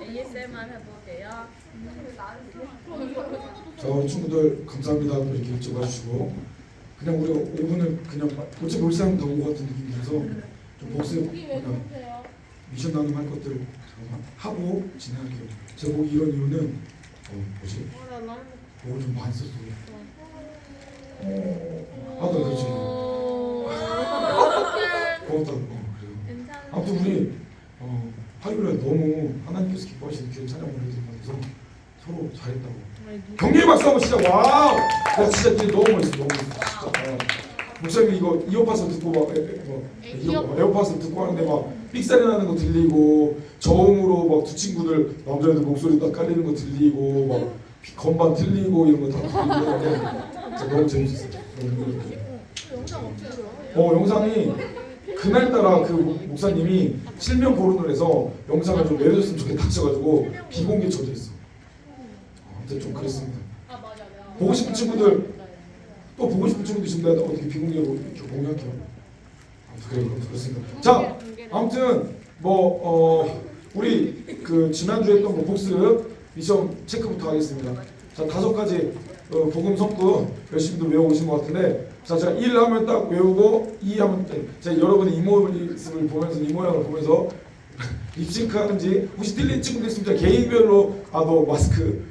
ASMR 해볼게요. 자, 우리 친구들 감사합니다. 이렇게 일찍 와주시고 그냥 우리 5분을 그냥 어차피 올 사람 다온 것 같은 느낌이 들어서 좀 복습 그냥 미션 나눔할 것들 잠깐만 하고 진행할게요. 제가 보기 이런 이유는 뭐지? 오늘 좀 많이 썼어. 아까 그렇지. 고맙다. 그래요. 아무튼 우리 화요일에 너무 하나님께서 기뻐하시는 귀한 찬양을 해드리면서 서로 잘했다고. 격려의 박수 한번 진짜 와우! 야 진짜 이게 너무 멋있어, 너무 멋있어. 진짜. 목사님 이거 이어팟을 듣고 막 에어팟을 듣고 하는데 막 삑사리 나는 거 들리고 저음으로 막 두 친구들 남자애들 목소리 딱 깔리는 거 들리고 막 건반 틀리고 이런 거 다 들리고 진짜 너무 재밌었어요. 영상이 그날따라 그 목사님이 실명 거론을 해서 영상을 좀 내려줬으면 좋겠다 하셔가지고 비공개 처리했어. 아무튼 좀 그랬습니다. 보고 싶은 친구들 또 보고 싶은 친구들 있으면 내가 어떻게 비공개로 이렇게 공유할게요. 아무튼 그렇습니다. 자, 아무튼 우리 그 지난주에 했던 거 복습 미션 체크부터 하겠습니다. 자, 5가지 복음 성구 열심히들 외워오신 것 같은데, 자, 제가 1 하면 딱 외우고 2 하면 제가 여러분의 이모습을 보면서 이 모양을 보면서 립싱크 하는지 혹시 틀린 친구들 있으면 제가 개인별로 너 마스크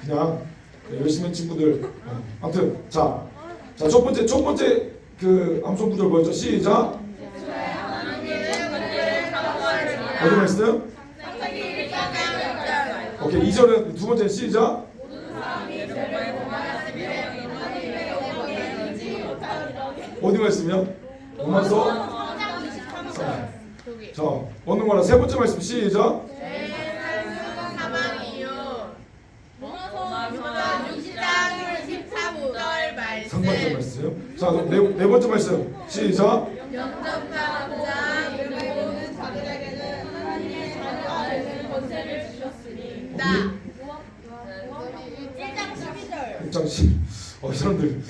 그냥 열심히 한 친구들 아무튼 자 첫 번째 그 암송 구절 뭐였죠? 시작. 어디 말씀? 오케이 2절은 두 번째 시작. 어디 말씀이요? 로마서 자 어느 거라 세 번째 말씀 시작. 상반절 말씀. 자, 네 번째 말씀 시작. 영접하고자 모든 자들에게는 하나님의 자녀가 되는 권세를 주셨으니. 1장 12절. 1장 10. 이 사람들.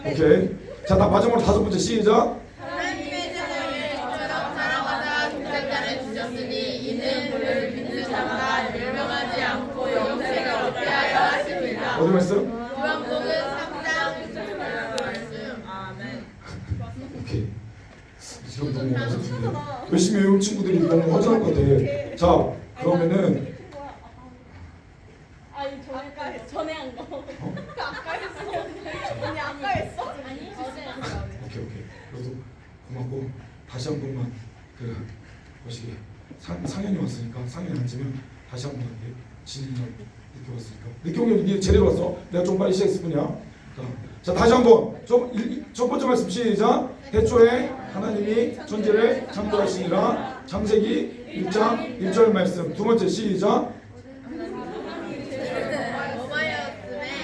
오케이. 자, 나 마지막으로 5번째 시작. 하나님의 세상을 저처럼 사랑하사 독생자를 주셨으니 이는 그를 믿는 자마다 멸망하지 않고 영생을 얻게 하여 하십니다. 어디 말씀? 요한복음 3장 6절 말씀. 아멘. 오케이. 지금 너무 어설픈데 열심히 외운 친구들이 너무 허전할 것 같아. 자, 그러면은 전에 한 거. 아까 했어. 언니 아까 했어? 아니 어제 한 거. 오케이. 그래도 고맙고 다시 한 번만 그 뭐시기 상현이 왔으니까 상현이 앉으면 다시 한 번 할게. 진이랑 늦게 왔으니까 늦게 오면 이게 제대로 왔어. 내가 좀 빨리 시작했을 뿐이야. 자 다시 한번 첫 번째 말씀 시작. 태초에 하나님이 천지를 창조하시니라. 창세기 1장 1절 말씀. 두 번째 시작.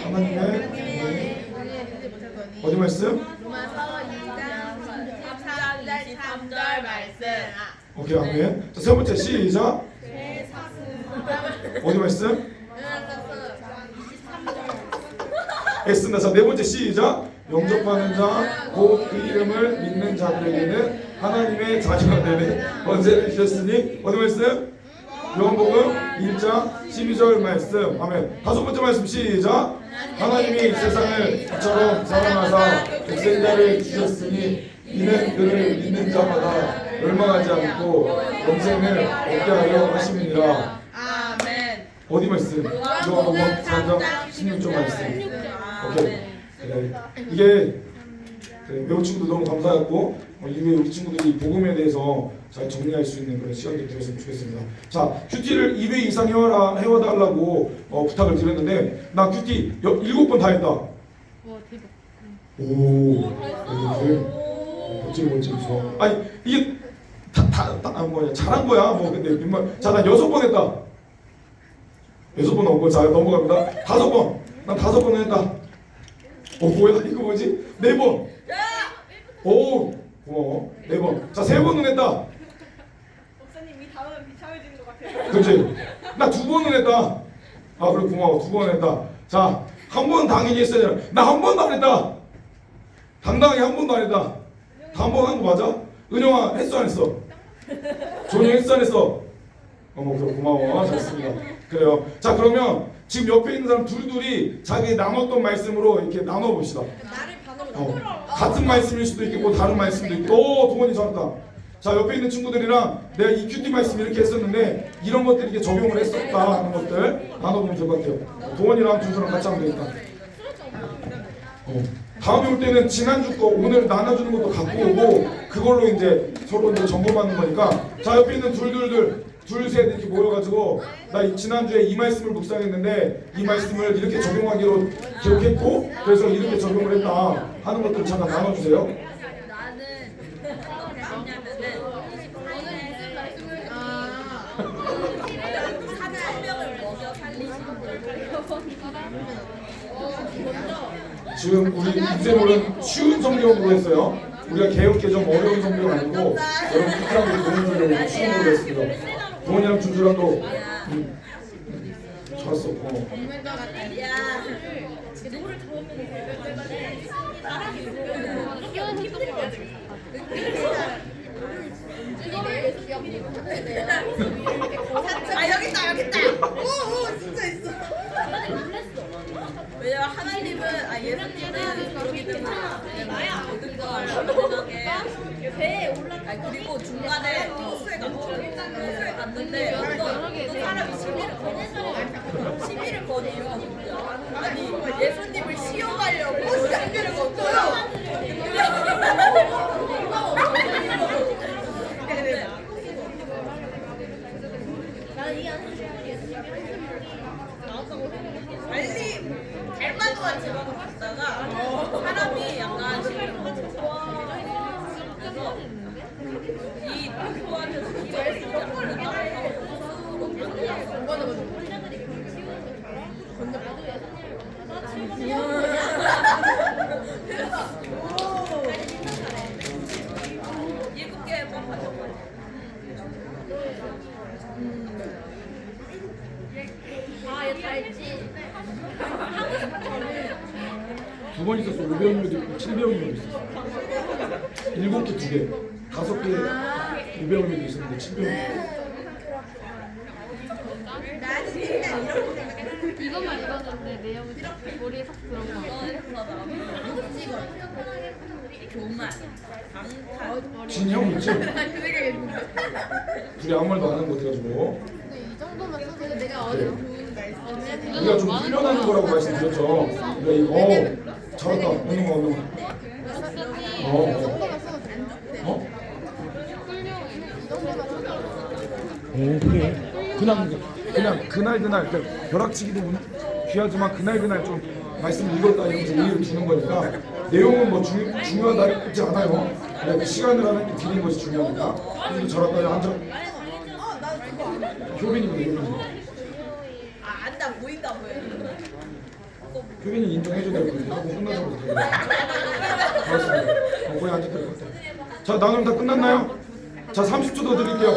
하나님의 어디 말씀? 로마서 2장 13절 말씀. 오케이 아멘. 자, 세 번째 시작. 어디 말씀? 애쓴다. 자, 네 번째 시작. 영접하는 자, 곧 그 이름을 믿는 자들에게는 하나님의 자녀가 되는 권세를 주셨으니 어디 말씀? 요한복음 1장 12절 말씀. 아멘. 5번째 말씀 시작. 하나님이 세상을 이처럼 사랑하사 독생자를 주셨으니 이는 그를 믿는 자마다 멸망하지 않고 영생을 얻게 하려 하심이니라. 아멘. 어디 말씀? 요한복음 4장 16절 말씀. 오케이. 그래. 이게 외국 친구들 너무 감사했고 이후에 우리 친구들이 복음에 대해서 잘 정리할 수 있는 그런 시간이 되었으면 좋겠습니다. 자, 큐티를 2회 이상 해와달라고 부탁을 드렸는데 나 큐티 7번 다 했다. 와 대박. 오, 멋지게 좋아. 아니 이게 뭐야 잘한 거야. 뭐 근데 정말 자나 6번 했다. 6번 넘고 자 넘어갑니다. 5번. 난 5번 했다. 뭐야 이거 뭐지? 4번. 오 고마워. 4번. 자 3번은 했다. 목사님 이 단어는 비참해지는 것 같아요. 그렇지. 나 2번은 했다. 아 그래 고마워. 2번 했다. 자 한 번 당연히 했어야 돼. 나 한 번도 안 했다. 당당하게 한 번도 안 했다. 다 한 번 한 거 맞아? 은영아 했어 안 했어? 조은이 했어 안 했어? 어머 그래 고마워. 잘했습니다. 그래요. 자 그러면 지금 옆에 있는 사람 둘둘이 자기 나눴던 말씀으로 이렇게 나눠봅시다. 나를 반으로 같은 말씀일 수도 있고 다른 말씀도 있고. 오 동원이 잘했다. 자 옆에 있는 친구들이랑 내가 이 큐티 말씀 이렇게 했었는데 이런 것들 이렇게 적용을 했었다 하는 것들 나눠보면 될 것 같아요. 동원이랑 준수랑 같이 하면 되니까. 다음에 올 때는 지난주 거 오늘 나눠주는 것도 갖고 오고 그걸로 이제 서로 이제 점검하는 거니까. 자 옆에 있는 둘셋 이렇게 모여가지고 나 지난주에 이 말씀을 묵상했는데 이 말씀을 이렇게 적용하기로 기록했고 그래서 이렇게 적용을 했다 하는 것들 잠깐 나눠주세요. 지금 우리 이제는 쉬운 성경으로 했어요. 우리가 개혁 개정 어려운 성경 아니고 여러분 특별하게 도움 주려고 쉬운 걸로 했습니다. 동원이랑 준수랑도 잘했어. 아 여기 있다. 오 진짜 있어. 왜냐면 하나님은 예수님은 그러기 때문에 모든 걸 마지막에 배에 올라가. 그리고 중간에 호수에 갔는데 어떤 사람이 시비를 거니요. 아니 예수님을 시험하려고 시비를 거둬요. 빨리 닮아도한 제목을 봤다가 사람이 약간 그래서 이 학교한테서 기회를 주지 않는다고 일곱 개 뽑았죠. 두 번 있었어. 500명도 있고 700명도 있었어. 7개 2개 5개 500명도 있었는데 700명. 이것만 읽었는데 내용이 머리에 싹 들어가. 교만, 방탄. 진형 있지? 둘이 아무 말도 안 하는 거 같아가지고. 근데 이 정도면 써도 내가 그래. 어디 우리가 좀 훈련하는 거라고 말씀드렸죠. 우리가 이거 잘한다. 웃는 거 웃는 거. 어? 오 그래. 그냥 그날 벼락치기도 귀하지만 그날 좀 말씀 읽었다 이러면서 의의를 주는 거니까 내용은 뭐 중요하다 있지 않아요. 그냥 시간을 하나님께 드리는 것이 중요하니까. 그래서 잘한다 한 점. 효빈이거든. 안다 보인다 보여. 효빈이 인정해줘야 될 거예요. 하고 끝나자마자 되게. 알았습니다. 거기 앉을 것 같아. 자 나눔 다 끝났나요? 자 30초 더 드릴게요.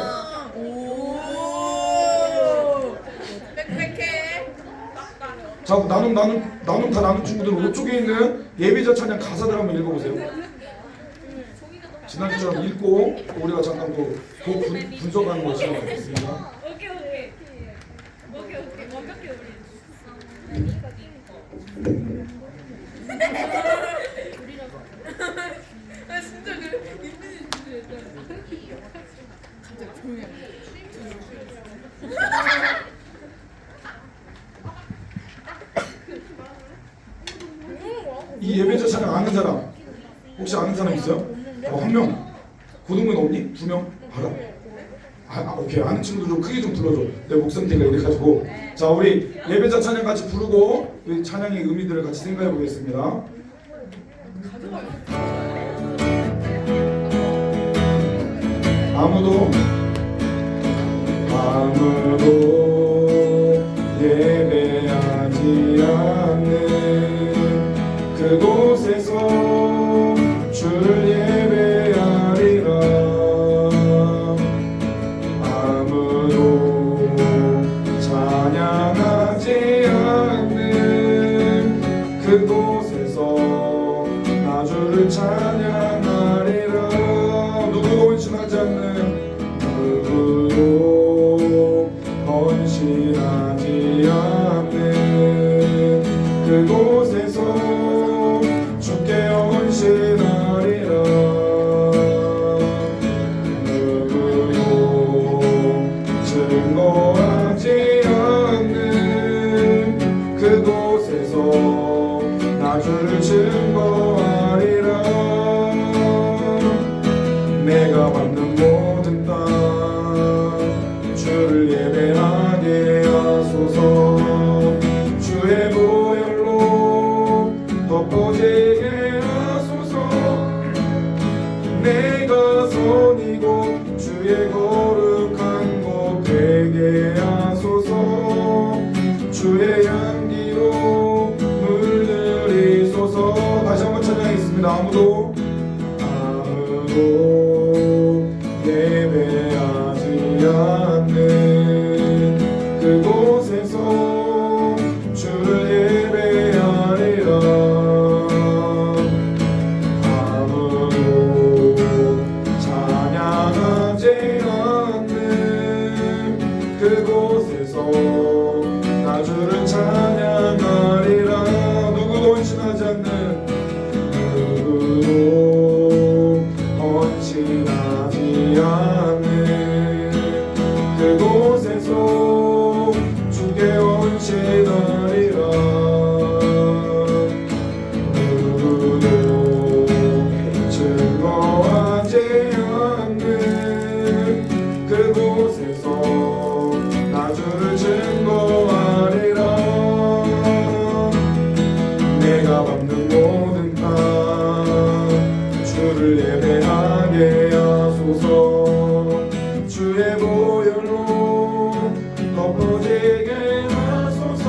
자 나눔 다 나눈 친구들 5쪽에 있는 예배자 찬양 가사들 한번 읽어보세요. 지난주처럼 읽고 우리가 잠깐 또 분석하는 걸 시작하겠습니다. 오케이. 완벽해 우리. 아 진짜 갑자기 조용히 해. 이 예배자 찬양 아는 사람 혹시 아는 사람 있어요? 한 명. 고등부는 없니? 2명? 알아? 오케이. 아는 친구들 좀 크게 좀 불러줘. 내 목 상태가 이래가지고. 자 우리 예배자 찬양 같이 부르고 우리 찬양의 의미들을 같이 생각해 보겠습니다. 아무도 예배하지 않는 그곳에서 주를 예배하리라. 아무도 찬양하지 않는 그곳에서 나 주를 주를 찬양하리라. 누구도 헌신하지 않는, 누구도 헌신하지 않는 그곳에서 주께 헌신하리라. 누구도 증거하지 않는 그곳에서 나 주를 증거하리라. 내가 받는 모든 땅 주를 예배하게 하소서. 주의 보혈로 덮어지게 하소서. 내가 선이고 주의 거룩한 곳 되게 하소서. 주의 향기로 물들이소서. 다시 한번 찬양하겠습니다. 아무도 예배하지 않는 그곳에서 주를 예배하리라. 아무도 찬양하지 않는 그곳에서 나 주를 찬양하리라. 누구도 헌신하지 않는, 누구도 헌신하지 않는 그곳에서 주께 헌신하리라. 누구도 증거하지 않는 그곳에서 나 주를 증거하리라. 내가 받는 모든 땅 주를 예배하게 하소서. 주의 보혈로 덮어지게 하소서.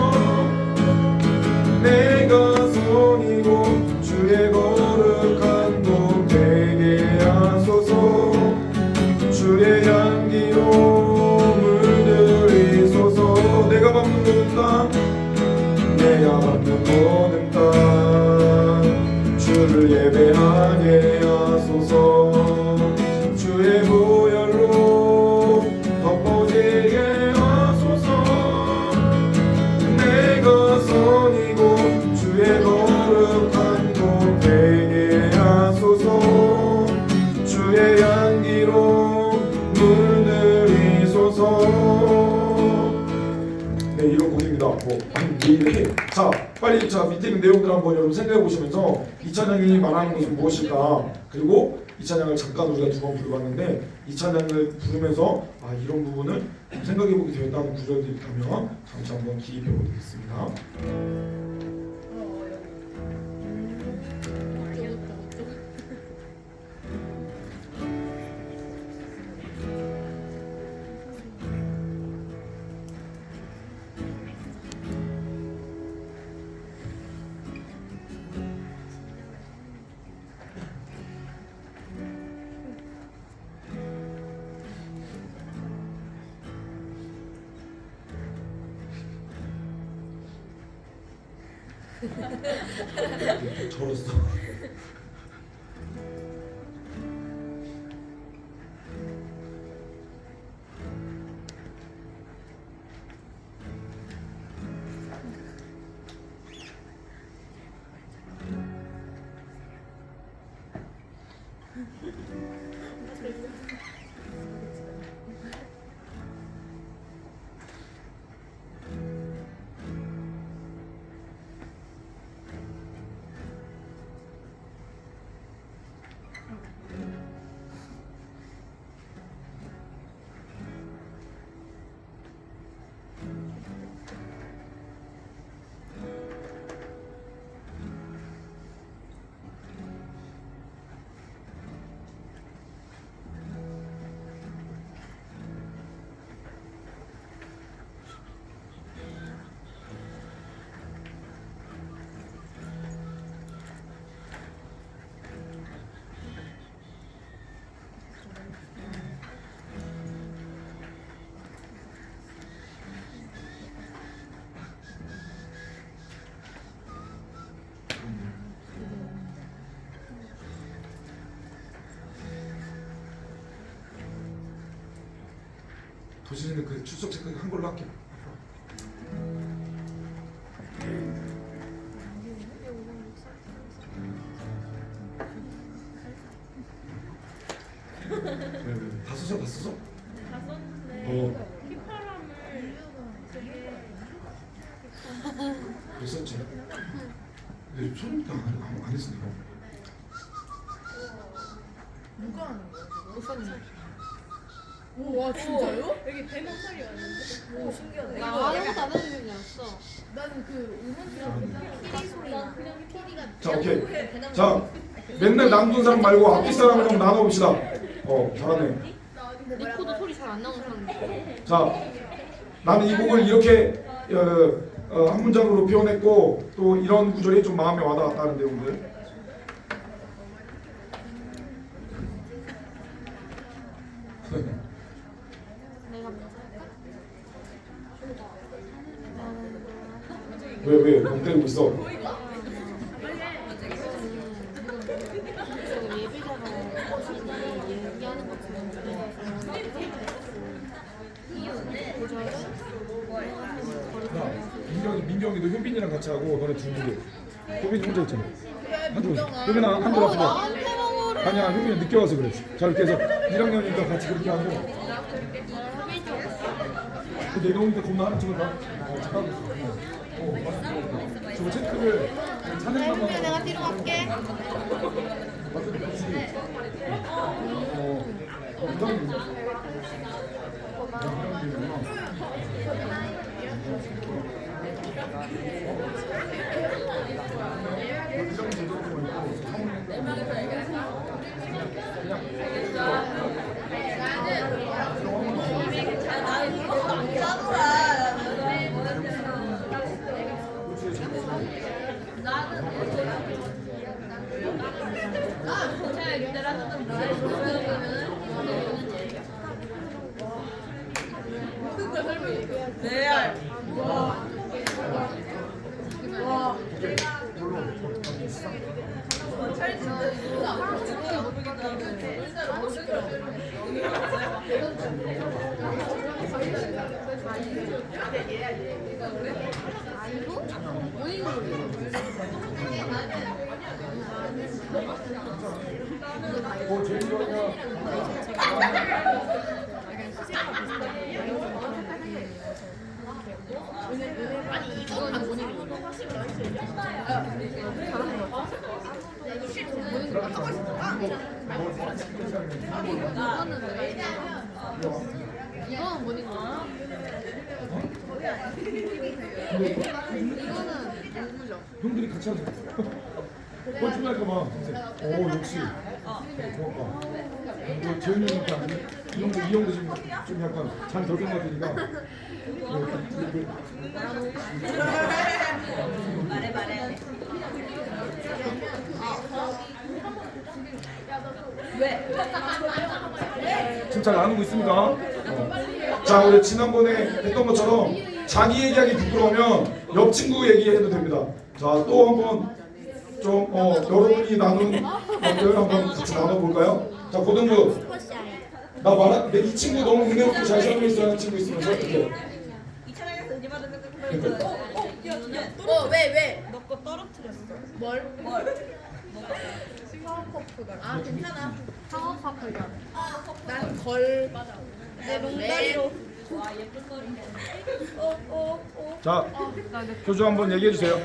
내가 선이고 주의 거룩한 곳 되게 하소서. 주의 향기로 물들이소서. 내가 받는 모든 땅, 내가 받는 모든 땅 주를 예배하게 하소서. 주의 보혈로 덮어지게 하소서. 내가 선이고 주의 거룩한 곳 되게 하소서. 주의 향기로 물들이소서. 네, 이런 곡입니다. 자, 빨리 자 밑에 있는 내용들 한번 여러분 생각해 보시면서 이 찬양이 말하는 것은 무엇일까? 그리고 이 찬양을 잠깐 우리가 두 번 부르봤는데 이 찬양을 부르면서 이런 부분을 생각해 보게 되었다는 구절들이 있다면 잠시 한번 기입해 보겠습니다. 저랬어. 도진이는 그 출석 체크 한 걸로 할게. 다 썼어? 다 썼어? 다 썼는데 어. 휘파람을 되게 몇 썼지? 근데 처음부터 안 했으니까. 누가 하는 거야 그거? 우선이. 와 진짜요? 여기 대문 소리 왔는데. 오 신기하네. 나 아무것도 안 하는 중이었어. 나는 그 음원 피리 소리 나. 그냥 피리가. 자, 오케이. 자, 맨날 남는 사람 말고 앞뒤 사람을 한번 나눠봅시다. 잘하네. 리코도 소리 잘 안 나오는 사람인데. 자, 나는 이 곡을 이렇게 한 문장으로 표현했고 또 이런 구절이 좀 마음에 와닿았다는 내용들. 내가 먼저 할까? 왜 멍 때리고 있어? 예비자가 얘기하는 것 같은데. 민경이도 효빈이랑 같이 하고 너네 둘이. 효빈이 혼자 있잖아. 효빈아 한줄 앞서 봐. 아니야, 효빈이 늦게 와서 그래. 자, 이렇게 해서 1학년이니까 같이 그렇게 하고. 내가 오니까 겁나 하는 척을 봐. 잠깐. 맞아. 저 체크를 찬양만 내가 뒤로 갈게. 이거는 모닝 거야? 형들이 같이 하자. 꼴찌 할까 봐. 오, 역시. 고맙다. 뭐 재훈이 형이니까 이 형도 지금 좀 약간 잘 적은 것 같으니까. 말해. 왜? 지금 잘 나누고 있습니까? 자, 우리 지난번에 했던 것처럼 자기 얘기하기 부끄러우면 옆 친구 얘기해도 됩니다. 자, 또 한번 좀 여러분이 나눈 것들 한번 같이 나눠볼까요? 자, 고등부. 나 말한 이 친구 너무 은혜롭게 잘 살고 있어 하는 친구 있으면 어떻게? 왜? 너 거 떨어뜨렸어. 뭘? 싱가포르가. 아 괜찮아. 상업파크야. 난 걸. 내 롱다리로. 와 예쁜 머리. 자, 교주 한번 얘기해 주세요.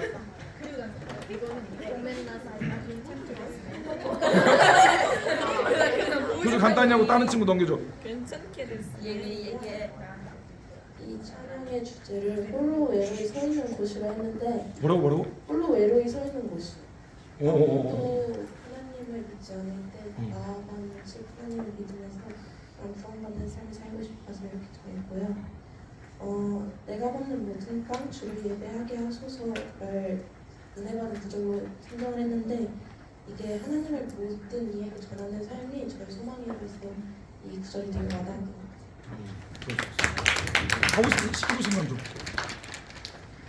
교주 간단히 하고 다른 친구 넘겨줘. 괜찮게 됐어. 얘기해. 이 찬양의 주제를 홀로 외로이 서 있는 곳이라 했는데 뭐라고? 홀로 외로이 서 있는 곳이 오. 또 하나님을 믿지 않을 때 나아가는 슬픔을 믿으면서 그런 구원받는 삶을 살고 싶어서 이렇게 정했고요. 내가 받는 모든 땅 주를 예배하게 하소서를 은혜받은 구절로 선정을 했는데 이게 하나님의 모든 이에게 전하는 삶이 저의 소망이라서 이 구절이 되게 와닿는 것 같아요. 하고 시키고 싶은 건 좀.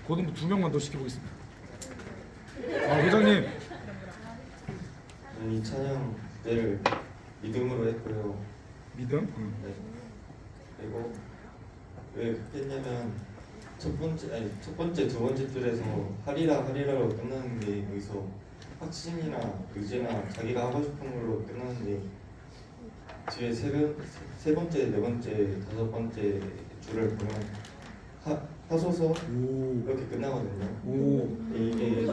고등부 2명만 더 시켜보겠습니다. 회장님. 이 찬양대를 믿음으로 했고요. 믿음? 네. 그리고 첫 번째, 두 번째 줄에서 하리라로 끝나는 게 여기서 확신이나 의지나 자기가 하고 싶은 걸로 끝나는데 뒤에 세 번째, 네 번째, 다섯 번째 줄을 보면 하소서 이렇게 끝나거든요. 이게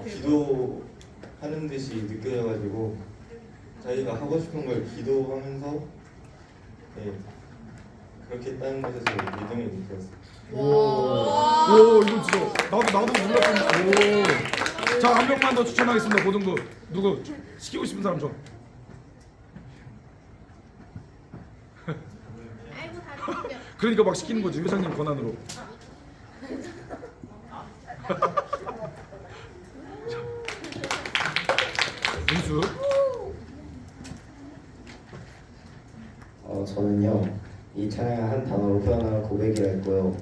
기도하는 듯이 느껴져가지고 자기가 하고 싶은 걸 기도하면서 그렇게 했다는 것에서 믿음이 느꼈어요. 오 이거 진짜 나도 몰랐던. 오. 자, 한 명만 더 추천하겠습니다. 고등부 누구 시키고 싶은 사람 좀. 아이고 다리 그러니까 막 시키는 거지 회장님 권한으로. 민수. 저는요 이 찬양을 한 단어로 표현한 고백이라 했고요.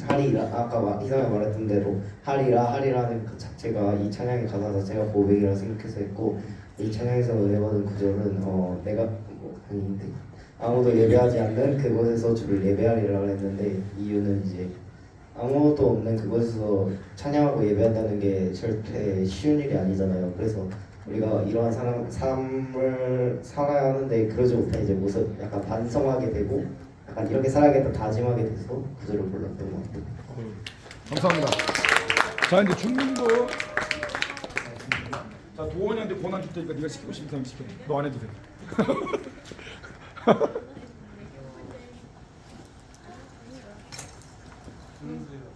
하리라 아까 이상하게 말했던 대로 하리라는 그 자체가 이 찬양의 가사 자체가 고백이라 생각해서 했고 이 찬양에서 은혜 받은 구절은 내가 아닌데 아무도 예배하지 않는 그곳에서 주를 예배하리라 했는데 이유는 이제 아무것도 없는 그곳에서 찬양하고 예배한다는 게 절대 쉬운 일이 아니잖아요. 그래서 우리가 이러한 삶을 살아야 하는데 그러지 못해 이제 모습 약간 반성하게 되고 약간 이렇게 살아야겠다 다짐하게 돼서 구절을 골랐던 것 같아요. 감사합니다. 자 이제 중문부. 자 도원이한테 권한 줄 테니까 네가 시키고 싶은 사람 시켜. 너 안 해도 돼.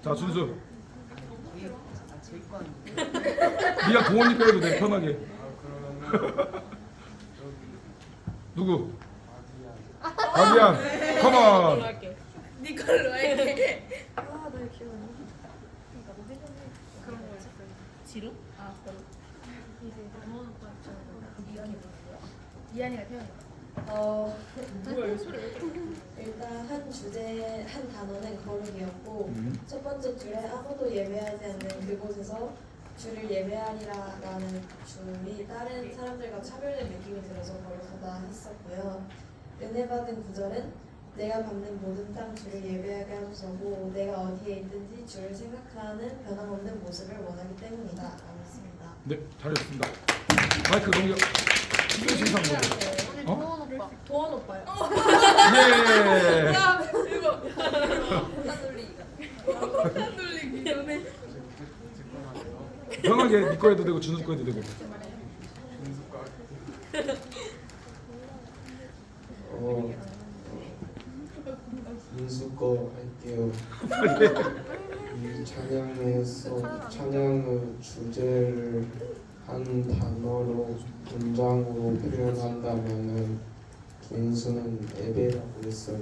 자 준수. 네가 도원이 빼도 돼 편하게. 누구? 가비안. 컴온. 네 걸로 할게. 지루? 아 그럼. 이한이가 태어나. 일단 한 주제 한 단어는 거룩이었고 첫 번째 줄에 아무도 예배하지 않는 그곳에서 주를 예배하리라라는 줄이 다른 사람들과 차별된 느낌이 들어서 거룩하다 했었고요. 은혜 받은 구절은 내가 밟는 모든 땅 주를 예배하게 하소서고 내가 어디에 있든지 주를 생각하는 변함없는 모습을 원하기 때문이다 라고 했습니다. 네 잘했습니다. 마이크 넘겨. 신경 신상 뭐죠? 아니 도원 오빠. 도원 오빠요. 네. 야 이거. 폭탄 돌리기 전에. 편하게 네 거 해도 되고 준수 거 해도 되고. 민수 거 할게요. 이 찬양의 주제를 한 단어로 문장으로 표현한다면은 민수는 예배라고 했어요.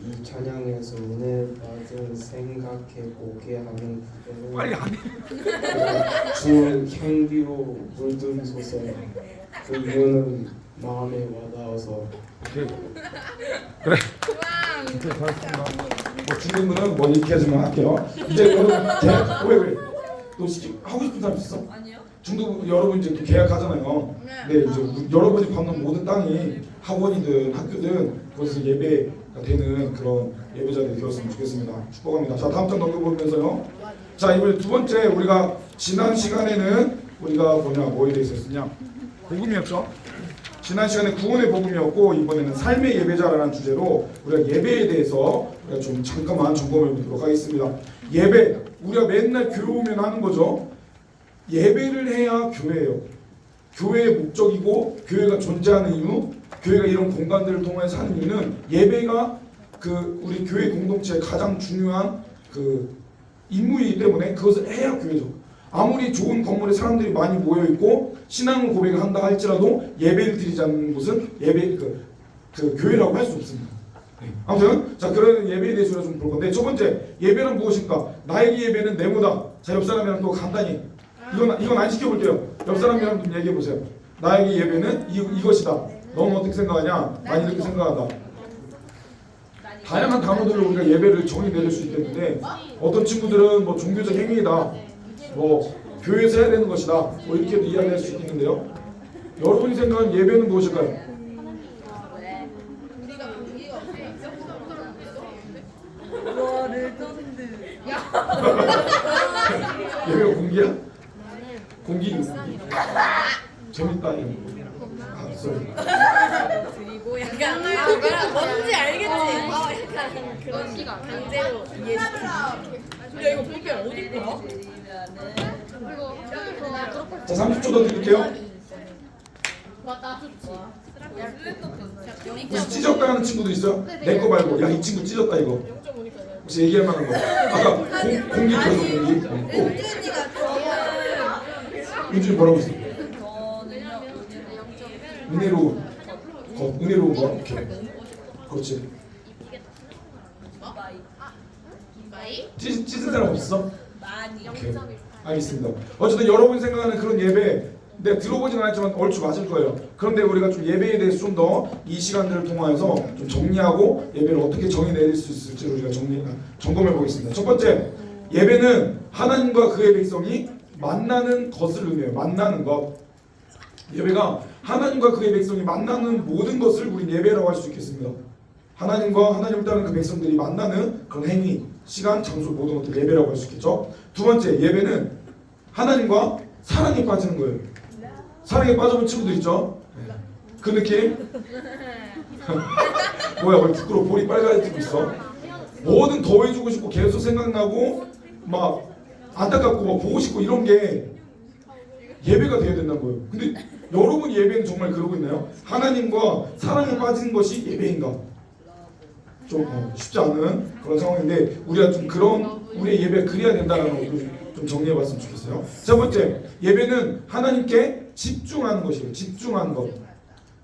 이 찬양에서 은혜 받은 생각해 보게 하는 빨리 안 해. 주 향기로 물들이소서. 그 이유는 마음에 와닿아서. 오케이. 그래. 오케이 잘했습니다. 뭐 중간분은 뭐 이렇게 하지만 할게요. 이제 여러분 왜? 또 하고 싶은 사람 있어? 아니요. 중도 여러분 이제 또 계약하잖아요. 네 이제 여러분이 밟는 모든 땅이 학원이든 학교든 그것에서 예배가 되는 그런 예배자들이 되었으면 좋겠습니다. 축복합니다. 자 다음 장 넘겨보면서요. 자 이번에 두 번째 우리가 지난 시간에는 우리가 뭐에 대해서 했었냐? 복음이었죠. 지난 시간에 구원의 복음이었고 이번에는 삶의 예배자라는 주제로 우리가 예배에 대해서 우리가 좀 잠깐만 점검해 보도록 하겠습니다. 예배 우리가 맨날 교회 오면 하는 거죠. 예배를 해야 교회예요. 교회의 목적이고 교회가 존재하는 이유, 교회가 이런 공간들을 통해 사는 이유는 예배가 그 우리 교회 공동체의 가장 중요한 그 임무이기 때문에 그것을 해야 교회죠. 아무리 좋은 건물에 사람들이 많이 모여 있고 신앙을 고백을 한다 할지라도 예배를 드리지 않는 곳은 예배 그 교회라고 할 수 없습니다. 네. 아무튼 자 그런 예배에 대해서 우리가 좀 볼 건데 첫 번째 예배는 무엇인가? 나에게 예배는 네모다. 자 옆 사람이랑 또 간단히 이건 안 시켜볼게요. 옆 사람이랑 좀 얘기해 보세요. 나에게 예배는 이것이다. 너는 어떻게 생각하냐? 난 이렇게 생각한다. 다양한 단어들로 우리가 예배를 정의 내릴 수 있겠는데 어떤 친구들은 뭐 종교적 행위이다. 뭐 교회에서 해야 되는 것이다. 뭐 이렇게도 이야기할 수 있겠는데요. 여러분이 생각하는 예배는 무엇일까요? 우리가 공기가 없이 예배가 공기야? 나는 공기 일상이라고. 재밌다 이거. 아, 쏘리. 그리고 약간 뭔지 알겠지? 약간 그런 시간. 강제로 이해시키는. 야 이거 볼게 어디 거야? 그리고 학교에서 그렇게 자 30초 더 드릴게요. 맞다. 좋지. 혹시 찢었다는 친구도 있어요? 내 거 말고 야 이 친구 찢었다 이거. 혹시 얘기할 만한 거? 아까 공기 켜서 공기. 또 윤준이 뭐라고 했어? 은혜로운 은혜로운 거. 오케이. 그렇지. 찢은 사람 없어? 오케이. 알겠습니다. 어쨌든 여러분이 생각하는 그런 예배 내가 들어보진 않았지만 얼추 맞을 거예요. 그런데 우리가 좀 예배에 대해서 좀 더 이 시간들을 통하여서 좀 정리하고 예배를 어떻게 정의 내릴 수 있을지 우리가 점검해 보겠습니다. 첫 번째, 예배는 하나님과 그의 백성이 만나는 것을 의미해요. 만나는 것. 예배가 하나님과 그의 백성이 만나는 모든 것을 우리 예배라고 할 수 있겠습니다. 하나님과 하나님을 따르는 그 백성들이 만나는 그런 행위, 시간, 장소 모든 것들 예배라고 할 수 있겠죠. 두 번째, 예배는 하나님과 사랑에 빠지는 거예요. 사랑에 빠져본 친구들 있죠? 그 느낌? 뭐야 왜 부끄러워 볼이 빨개지고 있어? 뭐든 더 해주고 싶고 계속 생각나고 막 안타깝고 막 보고 싶고 이런 게 예배가 되어야 된다는 거예요. 근데 여러분 예배는 정말 그러고 있나요? 하나님과 사랑에 빠지는 것이 예배인가? 좀 쉽지 않은 그런 상황인데 우리가 좀 그런 우리의 예배가 그래야 된다는 것도 좀 정리해봤으면 좋겠어요. 첫 번째, 예배는 하나님께 집중하는 것이에요. 집중하는 것.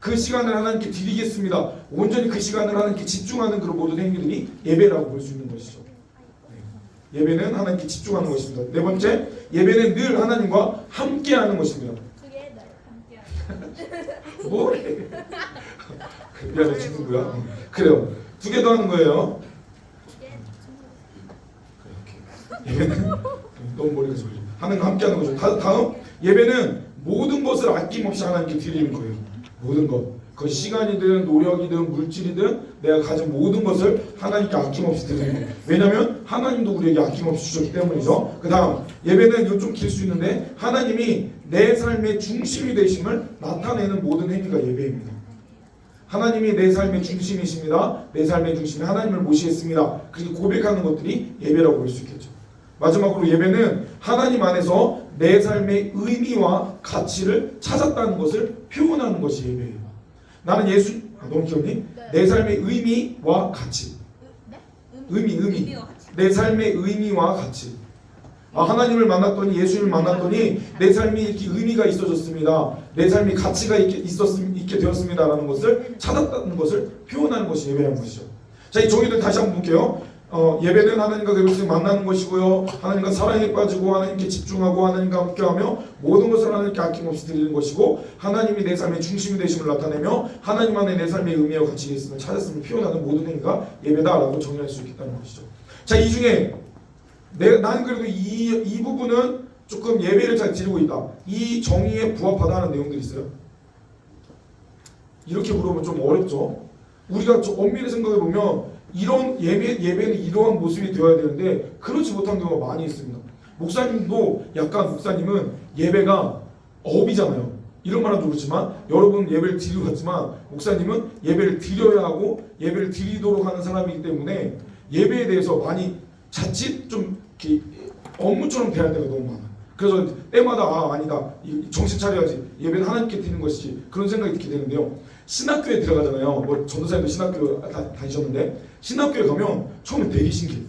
그 시간을 하나님께 드리겠습니다. 온전히 그 시간을 하나님께 집중하는 그런 모든 행위들이 예배라고 볼 수 있는 것이죠. 예배는 하나님께 집중하는 것입니다. 네 번째, 예배는 늘 하나님과 함께하는 것입니다. 뭐래? 미안해 친구야. 그래요. 두 개 더 하는 거예요. 예배는 너무 머리가 졸려. 하나님과 함께하는 거죠. 다음, 예배는 모든 것을 아낌없이 하나님께 드리는 거예요. 모든 것. 그 시간이든 노력이든 물질이든 내가 가진 모든 것을 하나님께 아낌없이 드리는 거예요. 왜냐하면 하나님도 우리에게 아낌없이 주셨기 때문이죠. 그 다음, 예배는 이거 좀 길 수 있는데 하나님이 내 삶의 중심이 되심을 나타내는 모든 행위가 예배입니다. 하나님이 내 삶의 중심이십니다. 내 삶의 중심에 하나님을 모시겠습니다. 그렇게 고백하는 것들이 예배라고 볼 수 있겠죠. 마지막으로 예배는 하나님 안에서 내 삶의 의미와 가치를 찾았다는 것을 표현하는 것이 예배예요. 나는 예수 너무 귀엽니? 내 삶의 의미와 가치. 의미. 내 삶의 의미와 가치. 하나님을 만났더니 예수님을 만났더니 내 삶이 이렇게 의미가 있어졌습니다. 내 삶이 가치가 있게 되었습니다라는 것을 찾았다는 것을 표현하는 것이 예배라는 것이죠. 자, 이 정의를 다시 한번 볼게요. 예배는 하나님과 그 백성이 만나는 것이고요. 하나님과 사랑에 빠지고 하나님께 집중하고 하나님과 함께하며 모든 것을 하나님께 아낌없이 드리는 것이고 나님이 내 삶의 중심이 되심을 나타내며 하나님 안에 내 삶의 의미와 가치가 있음을 찾았음을 표현하는 모든 행위가 예배다라고 정의할 수 있겠다는 것이죠. 자, 이 중에 나는 그래도 이 부분은 조금 예배를 잘 드리고 있다. 이 정의에 부합하다는 내용들이 있어요. 이렇게 물어보면 좀 어렵죠. 우리가 좀 엄밀히 생각해 보면 이런 예배는 이러한 모습이 되어야 되는데 그렇지 못한 경우가 많이 있습니다. 목사님도 약간 목사님은 예배가 업이잖아요. 이런 말은 좀 그렇지만 여러분 예배를 드리고 갔지만 목사님은 예배를 드려야 하고 예배를 드리도록 하는 사람이기 때문에 예배에 대해서 많이 자칫 좀 이렇게 업무처럼 대할 때가 너무 많아. 그래서 때마다 아니다 정신 차려야지 예배는 하나님께 드리는 것이지 그런 생각이 들게 되는데요. 신학교에 들어가잖아요. 뭐 전도사님도 신학교 다니셨는데 신학교에 가면 처음에 되게 신기해.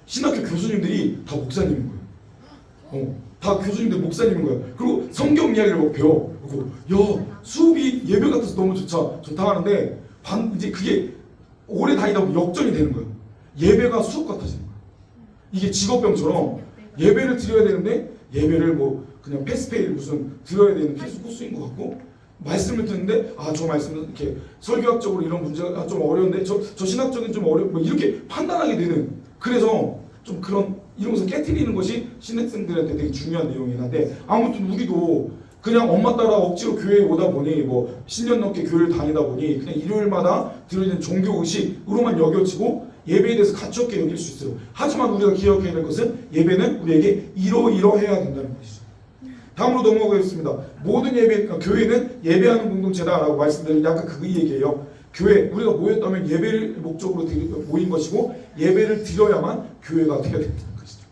신학교 교수님들이 다 목사님인 거예요. 다 교수님들 목사님인 거예요. 그리고 성경 이야기를 막 배워. 그리고 야 수업이 예배 같아서 너무 좋다 하는데 이제 그게 오래 다니다 보면 역전이 되는 거예요. 예배가 수업 같아지는 거예요. 이게 직업병처럼 예배를 드려야 되는데 예배를 뭐 그냥 패스페이를 무슨 드려야 되는 필수 코스인 것 같고 말씀을 듣는데 저 말씀은 이렇게 설교학적으로 이런 문제가 좀 어려운데 저 신학적인 좀 뭐 이렇게 판단하게 되는 그래서 좀 그런 이런 것을 깨트리는 것이 신학생들한테 되게 중요한 내용이긴 한데 아무튼 우리도 그냥 엄마 따라 억지로 교회에 오다 보니 뭐 10년 넘게 교회를 다니다 보니 그냥 일요일마다 드려지는 종교 의식으로만 여겨지고 예배에 대해서 가치 없게 여길 수 있어요. 하지만 우리가 기억해야 될 것은 예배는 우리에게 이러이러해야 된다는 것이죠. 다음으로 넘어가겠습니다. 모든 교회는 예배하는 공동체다라고 말씀드린 약간 그 얘기예요. 교회, 우리가 모였다면 예배를 목적으로 모인 것이고 예배를 드려야만 교회가 되어야 된다는 것이죠.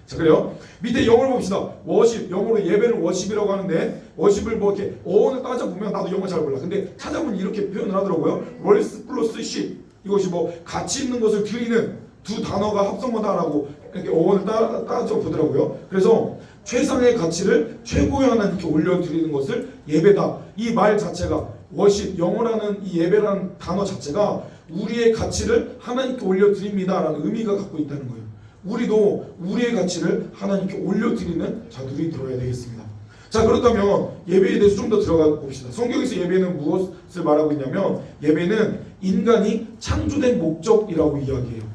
자, 그래요. 밑에 영어를 봅시다. 워십, 영어로 예배를 워십이라고 하는데 워십을 뭐 이렇게 어원을 따져보면 나도 영어 잘 몰라. 근데 찾아보면 이렇게 표현을 하더라고요. 월스 플러스 십. 이것이 뭐 가치 있는 것을 드리는 두 단어가 합성어다라고 이렇게 어원을 따져보더라고요. 그래서 최상의 가치를 최고의 하나님께 올려드리는 것을 예배다. 이 말 자체가 워십, 영어라는 이 예배라는 단어 자체가 우리의 가치를 하나님께 올려드립니다라는 의미가 갖고 있다는 거예요. 우리도 우리의 가치를 하나님께 올려드리는 자들이 되어야 되겠습니다. 자, 그렇다면 예배에 대해서 좀 더 들어가 봅시다. 성경에서 예배는 무엇을 말하고 있냐면 예배는 인간이 창조된 목적이라고 이야기해요.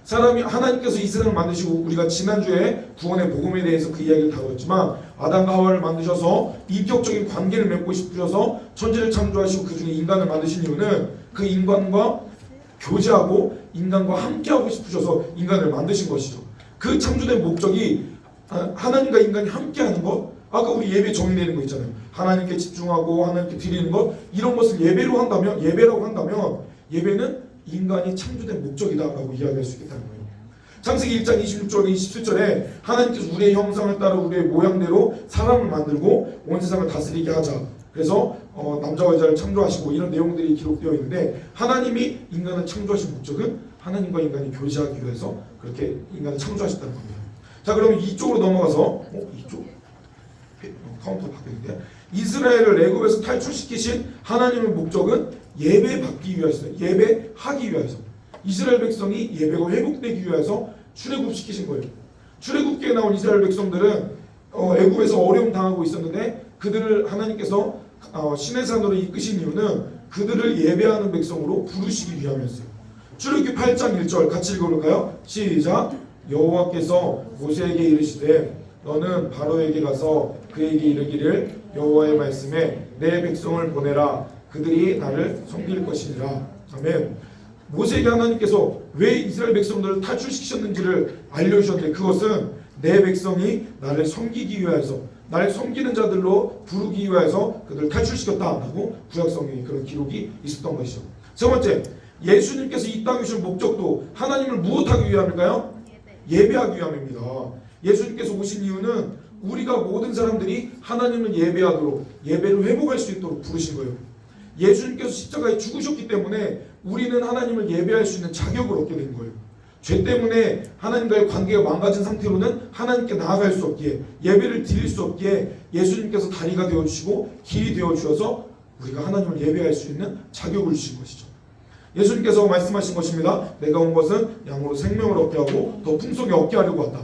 사람이 하나님께서 이 세상을 만드시고 우리가 지난주에 구원의 복음에 대해서 그 이야기를 다뤘지만 아담과 하와를 만드셔서 인격적인 관계를 맺고 싶으셔서 천지를 창조하시고 그 중에 인간을 만드신 이유는 그 인간과 교제하고 인간과 함께하고 싶으셔서 인간을 만드신 것이죠. 그 창조된 목적이 하나님과 인간이 함께하는 것, 아까 우리 예배 정의되는 거 있잖아요. 하나님께 집중하고 하나님께 드리는 것, 이런 것을 예배라고 한다면 예배는 인간이 창조된 목적이다라고 이야기할 수 있겠다는 거예요. 창세기 1장 26절과 27절에 하나님께서 우리의 형상을 따라 우리의 모양대로 사람을 만들고 온 세상을 다스리게 하자. 그래서 남자와 여자를 창조하시고 이런 내용들이 기록되어 있는데 하나님이 인간을 창조하신 목적은 하나님과 인간이 교제하기 위해서 그렇게 인간을 창조하셨다는 겁니다. 자, 그러면 이쪽으로 넘어가서 이쪽 카운터 바뀌었는데 이스라엘을 애굽에서 탈출시키신 하나님의 목적은 예배받기 위해서요. 예배하기 위해서. 이스라엘 백성이 예배가 회복되기 위해서 출애굽시키신 거예요. 출애굽기에 나온 이스라엘 백성들은 애굽에서 어려움 당하고 있었는데 그들을 하나님께서 시내산으로 이끄신 이유는 그들을 예배하는 백성으로 부르시기 위함이었어요. 출애굽기 8장 1절 같이 읽어볼까요? 시작. 여호와께서 모세에게 이르시되 너는 바로에게 가서 그에게 이르기를 여호와의 말씀에 내 백성을 보내라. 그들이 나를 섬길 것이니라. 아멘. 모세에게 하나님께서 왜 이스라엘 백성들을 탈출시키셨는지를 알려주셨는데 그것은 내 백성이 나를 섬기기 위해서 나를 섬기는 자들로 부르기 위해서 그들을 탈출시켰다라고 구약성경에 그런 기록이 있었던 것이죠. 세 번째, 예수님께서 이 땅에 오신 목적도 하나님을 무엇하기 위함일까요? 예배하기 위함입니다. 예수님께서 오신 이유는 우리가 모든 사람들이 하나님을 예배하도록 예배를 회복할 수 있도록 부르신 거예요. 예수님께서 십자가에 죽으셨기 때문에 우리는 하나님을 예배할 수 있는 자격을 얻게 된 거예요. 죄 때문에 하나님과의 관계가 망가진 상태로는 하나님께 나아갈 수 없기에 예배를 드릴 수 없기에 예수님께서 다리가 되어주시고 길이 되어주셔서 우리가 하나님을 예배할 수 있는 자격을 주신 것이죠. 예수님께서 말씀하신 것입니다. 내가 온 것은 양으로 생명을 얻게 하고 더 풍성히 얻게 하려고 왔다.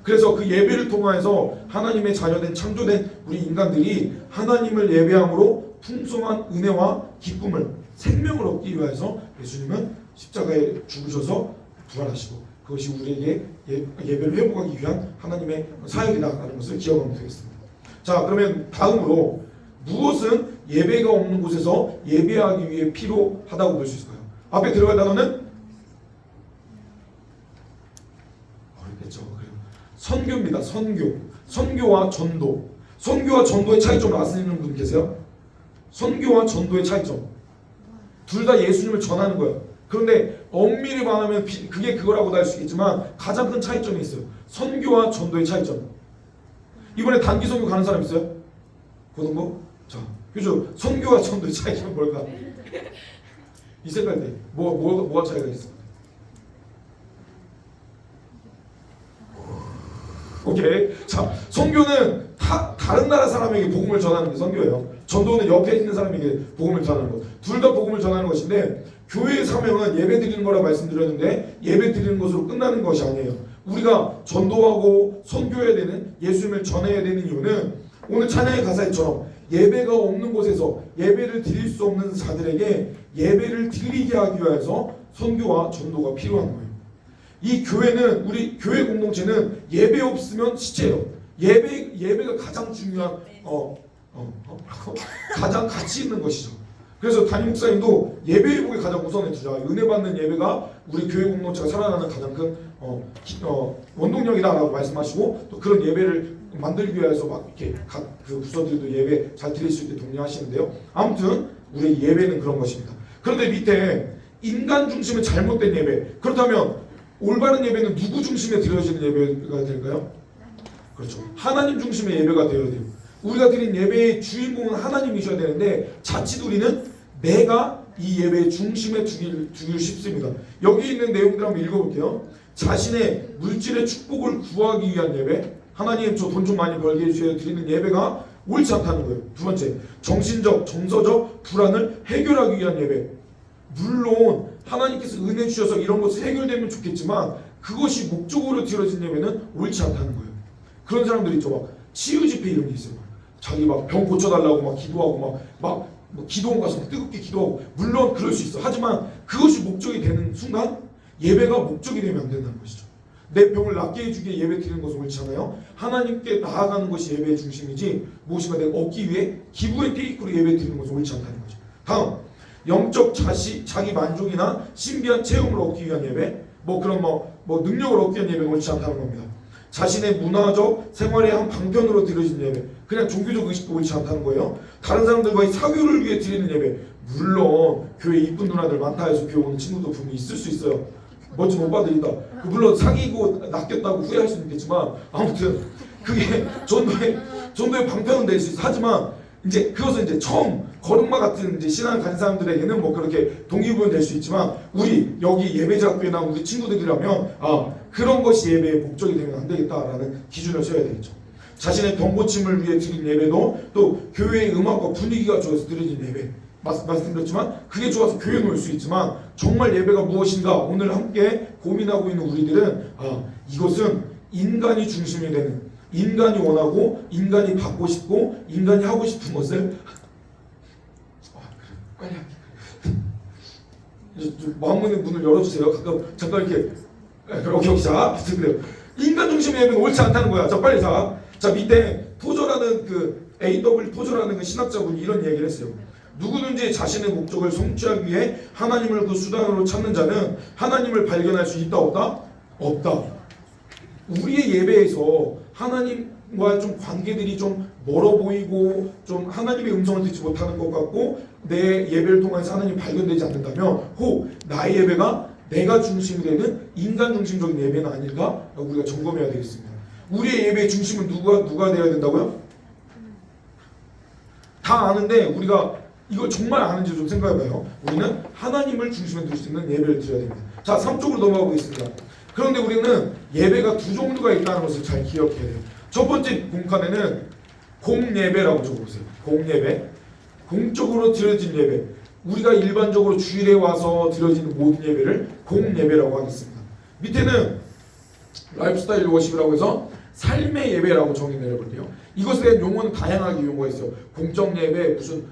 그래서 그 예배를 통해서 하나님의 자녀된 창조된 우리 인간들이 하나님을 예배함으로 풍성한 은혜와 기쁨을 생명을 얻기 위해서 예수님은 십자가에 죽으셔서 부활하시고 그것이 우리에게 예배를 회복하기 위한 하나님의 사역이다라는 것을 기억하면 되겠습니다. 자, 그러면 다음으로 무엇은 예배가 없는 곳에서 예배하기 위해 필요하다고 볼 수 있을까요? 앞에 들어갈 단어는 어렵겠죠. 선교입니다. 선교와 전도. 선교와 전도의 차이점을 아시는 분 계세요? 선교와 전도의 차이점. 둘 다 예수님을 전하는 거예요. 그런데 엄밀히 말하면 그게 그거라고도 할 수 있겠지만 가장 큰 차이점이 있어요. 선교와 전도의 차이점. 이번에 단기 선교 가는 사람 있어요? 고등부? 자, 그죠? 선교와 전도의 차이점은 뭘까? 이 색깔인데 뭐가 차이가 있어? 오케이. 자, 선교는 다른 나라 사람에게 복음을 전하는 게 선교예요. 전도는 옆에 있는 사람에게 복음을 전하는 것. 둘 다 복음을 전하는 것인데 교회의 사명은 예배 드리는 거라고 말씀드렸는데 예배 드리는 것으로 끝나는 것이 아니에요. 우리가 전도하고 선교해야 되는 예수님을 전해야 되는 이유는 오늘 찬양의 가사처럼 예배가 없는 곳에서 예배를 드릴 수 없는 자들에게 예배를 드리게 하기 위해서 선교와 전도가 필요한 거예요. 이 교회는 우리 교회 공동체는 예배 없으면 시체예요. 예배가 가장 중요한 가장 가치 있는 것이죠. 그래서 담임 목사님도 예배 회복에 가장 우선해 두자. 은혜 받는 예배가 우리 교회 공동체가 살아나는 가장 큰 원동력이다라고 말씀하시고 또 그런 예배를 만들기 위해서 막 이렇게 각 그 부서들도 예배 잘 드릴 수 있게 독려하시는데요. 아무튼 우리의 예배는 그런 것입니다. 그런데 밑에 인간 중심의 잘못된 예배. 그렇다면 올바른 예배는 누구 중심에 드려지는 예배가 될까요? 그렇죠. 하나님 중심의 예배가 되어야 돼요. 우리가 드린 예배의 주인공은 하나님이셔야 되는데 자칫 우리는 내가 이 예배의 중심에 두기 쉽습니다. 여기 있는 내용들 한번 읽어볼게요. 자신의 물질의 축복을 구하기 위한 예배, 하나님 저 돈 좀 많이 벌게 해주세요 드리는 예배가 옳지 않다는 거예요. 두 번째, 정신적, 정서적 불안을 해결하기 위한 예배. 물론 하나님께서 은혜 주셔서 이런 것이 해결되면 좋겠지만 그것이 목적으로 드려진 예배는 옳지 않다는 거예요. 그런 사람들 있죠. 막 치유 집회 이런 게 있어요. 자기 막 병 고쳐달라고 막 기도하고 막 기도원 가서 막 뜨겁게 기도하고 물론 그럴 수 있어. 하지만 그것이 목적이 되는 순간 예배가 목적이 되면 안 된다는 것이죠. 내 병을 낫게 해주기에 예배 드리는 것은 옳지 않아요. 하나님께 나아가는 것이 예배의 중심이지 무엇인가 내가 얻기 위해 기부의 테이크로 예배 드리는 것은 옳지 않다는 거죠. 다음, 영적 자기 만족이나 신비한 체험을 얻기 위한 예배, 그런 능력을 얻기 위한 예배는 옳지 않다는 겁니다. 자신의 문화적 생활의 한 방편으로 드려진 예배, 그냥 종교적 의식도 옳지 않다는 거예요. 다른 사람들과의 사교를 위해 드리는 예배, 물론 교회 이쁜 누나들 많다 해서 교회 오는 친구도 분명히 있을 수 있어요. 멋진 오빠들이다. 물론 사귀고 낚였다고 후회할 수는 있겠지만 아무튼 그게 전도의 방편은 될 수 있어. 하지만 이제 그것은 이제 처음 걸음마 같은 이제 신앙을 가진 사람들에게는 그렇게 동기부여는 될 수 있지만 우리 여기 예배자교회나 우리 친구들이라면 그런 것이 예배의 목적이 되면 안 되겠다라는 기준을 세워야 되겠죠. 자신의 병 고침을 위해 드린 예배도 또 교회의 음악과 분위기가 좋아서 드려진 예배 말씀드렸지만 그게 좋아서 교회에 올 수 있지만 정말 예배가 무엇인가 오늘 함께 고민하고 있는 우리들은 이것은 인간이 중심이 되는 인간이 원하고 인간이 받고 싶고 인간이 하고 싶은 것을 빨리 할게. 마음문의 문을 열어주세요. 잠깐 이렇게 오케이 자 그래요. 인간 중심의 예배는 옳지 않다는 거야. 자 빨리 자 밑에 토저라는 AW 토저라는 신학자분이 이런 얘기를 했어요. 누구든지 자신의 목적을 성취하기 위해 하나님을 그 수단으로 찾는 자는 하나님을 발견할 수 있다 없다? 없다. 우리의 예배에서 하나님과 좀 관계들이 좀 멀어 보이고 좀 하나님의 음성을 듣지 못하는 것 같고 내 예배를 통해서 하나님이 발견되지 않는다면 혹 나의 예배가 내가 중심이 되는 인간 중심적인 예배는 아닐까? 우리가 점검해야 되겠습니다. 우리의 예배의 중심은 누가 되어야 된다고요? 다 아는데 우리가 이걸 정말 아는지 좀 생각해봐요. 우리는 하나님을 중심에 둘 수 있는 예배를 드려야 됩니다. 자, 3쪽으로 넘어가 보겠습니다. 그런데 우리는 예배가 두 종류가 있다는 것을 잘 기억해야 돼요. 첫 번째 공간에는 공예배라고 적어보세요. 공예배. 공적으로 드려진 예배. 우리가 일반적으로 주일에 와서 드려지는 모든 예배를 공예배라고 하겠습니다. 밑에는 라이프스타일 워십이라고 해서 삶의 예배라고 정의 내려볼게요. 이것에 대한 용어는 다양하게 용어가 있어요. 공적 예배, 무슨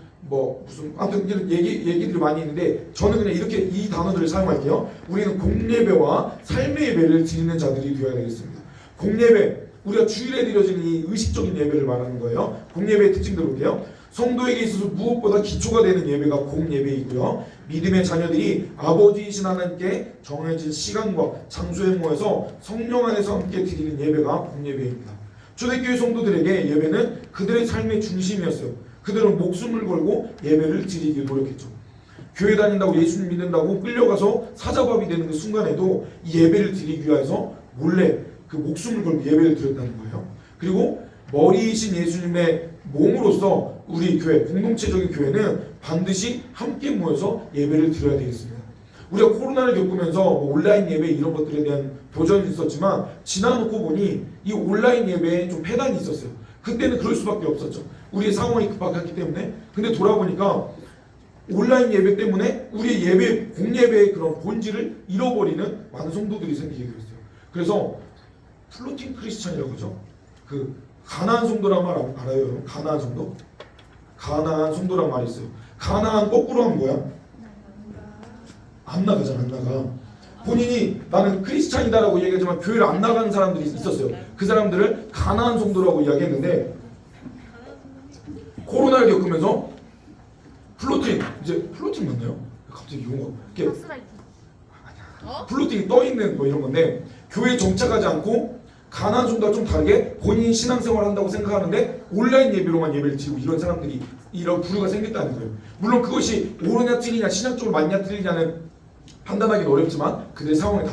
아무튼 이런 얘기들이 많이 있는데 저는 그냥 이렇게 이 단어들을 사용할게요. 우리는 공예배와 삶의 예배를 드리는 자들이 되어야 되겠습니다. 공예배, 우리가 주일에 드려지는 이 의식적인 예배를 말하는 거예요. 공예배의 특징들 볼게요. 성도에게 있어서 무엇보다 기초가 되는 예배가 공예배이고요. 믿음의 자녀들이 아버지이신 하나님께 정해진 시간과 장소에 모여서 성령 안에서 함께 드리는 예배가 공예배입니다. 초대교회 성도들에게 예배는 그들의 삶의 중심이었어요. 그들은 목숨을 걸고 예배를 드리기 노력했죠. 교회 다닌다고 예수님 믿는다고 끌려가서 사자밥이 되는 그 순간에도 이 예배를 드리기 위해서 몰래 그 목숨을 걸고 예배를 드렸다는 거예요. 그리고 머리이신 예수님의 몸으로서 우리 교회, 공동체적인 교회는 반드시 함께 모여서 예배를 드려야 되겠습니다. 우리가 코로나를 겪으면서 온라인 예배 이런 것들에 대한 도전이 있었지만 지나놓고 보니 이 온라인 예배에 좀 폐단이 있었어요. 그때는 그럴 수밖에 없었죠. 우리의 상황이 급박했기 때문에. 근데 돌아보니까 온라인 예배 때문에 우리의 예배, 공예배의 그런 본질을 잃어버리는 많은 성도들이 생기게 되었어요. 그래서 플로팅 크리스찬이라고 하죠. 그 가나안 성도란 말 알아요, 여러분? 가나안 성도? 가나안 성도란 말이 있어요. 가나안 거꾸로 하면 뭐야? 안 나가잖아, 안 나가. 본인이 나는 크리스찬이다라고 얘기하지만 교회를 안 나가는 사람들이 있었어요. 그 사람들을 가나안 성도라고 이야기했는데 코로나를 겪으면서 플로팅 맞나요? 갑자기 용어 이렇게 플로팅이 떠 있는 뭐 이런 건데 교회에 정착하지 않고 가나안 성도와 좀 다르게 본인 신앙생활을 한다고 생각하는데 온라인 예배로만 예배를 드리고 이런 사람들이 이런 부류가 생겼다는 거예요. 물론 그것이 옳으냐 틀리냐 신학적으로 맞냐 틀리냐는 판단하기는 어렵지만 그들의 상황이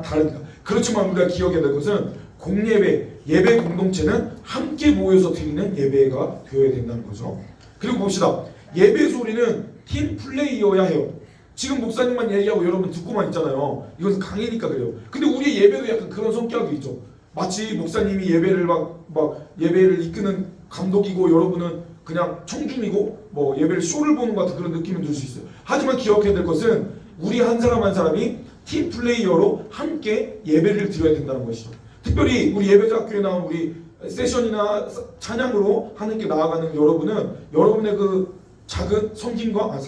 다르니까. 그렇지만 우리가 기억해야 될 것은 공예배, 예배 공동체는 함께 모여서 드리는 예배가 되어야 된다는 거죠. 그리고 봅시다. 예배 소리는 팀 플레이어야 해요. 지금 목사님만 얘기하고 여러분 듣고만 있잖아요. 이것은 강의니까 그래요. 근데 우리의 예배도 약간 그런 성격이 있죠. 마치 목사님이 예배를 막 예배를 이끄는 감독이고 여러분은 그냥 청중이고 뭐 예배를 쇼를 보는 것 같은 그런 느낌이 들 수 있어요. 하지만 기억해야 될 것은 우리 한 사람 한 사람이 팀 플레이어로 함께 예배를 드려야 된다는 것이죠. 특별히 우리 예배자학교에 나온 우리 세션이나 찬양으로 하나님께 나아가는 여러분은 여러분의 그 작은 섬김과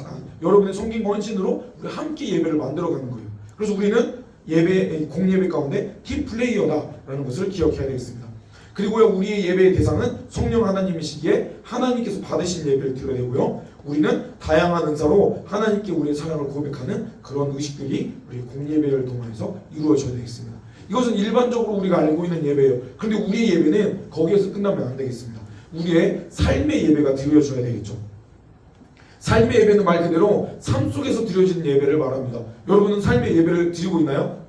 여러분의 섬김과 헌신으로 우리 함께 예배를 만들어가는 거예요. 그래서 우리는 예배 공예배 가운데 팀 플레이어다라는 것을 기억해야 되겠습니다. 그리고요 우리의 예배의 대상은 성령 하나님이시기에 하나님께서 받으신 예배를 드려야 되고요. 우리는 다양한 은사로 하나님께 우리의 사랑을 고백하는 그런 의식들이 우리 공예배를 통해서 이루어져야 되겠습니다. 이것은 일반적으로 우리가 알고 있는 예배예요. 그런데 우리의 예배는 거기에서 끝나면 안 되겠습니다. 우리의 삶의 예배가 드려져야 되겠죠. 삶의 예배는 말 그대로 삶 속에서 드려지는 예배를 말합니다. 여러분은 삶의 예배를 드리고 있나요?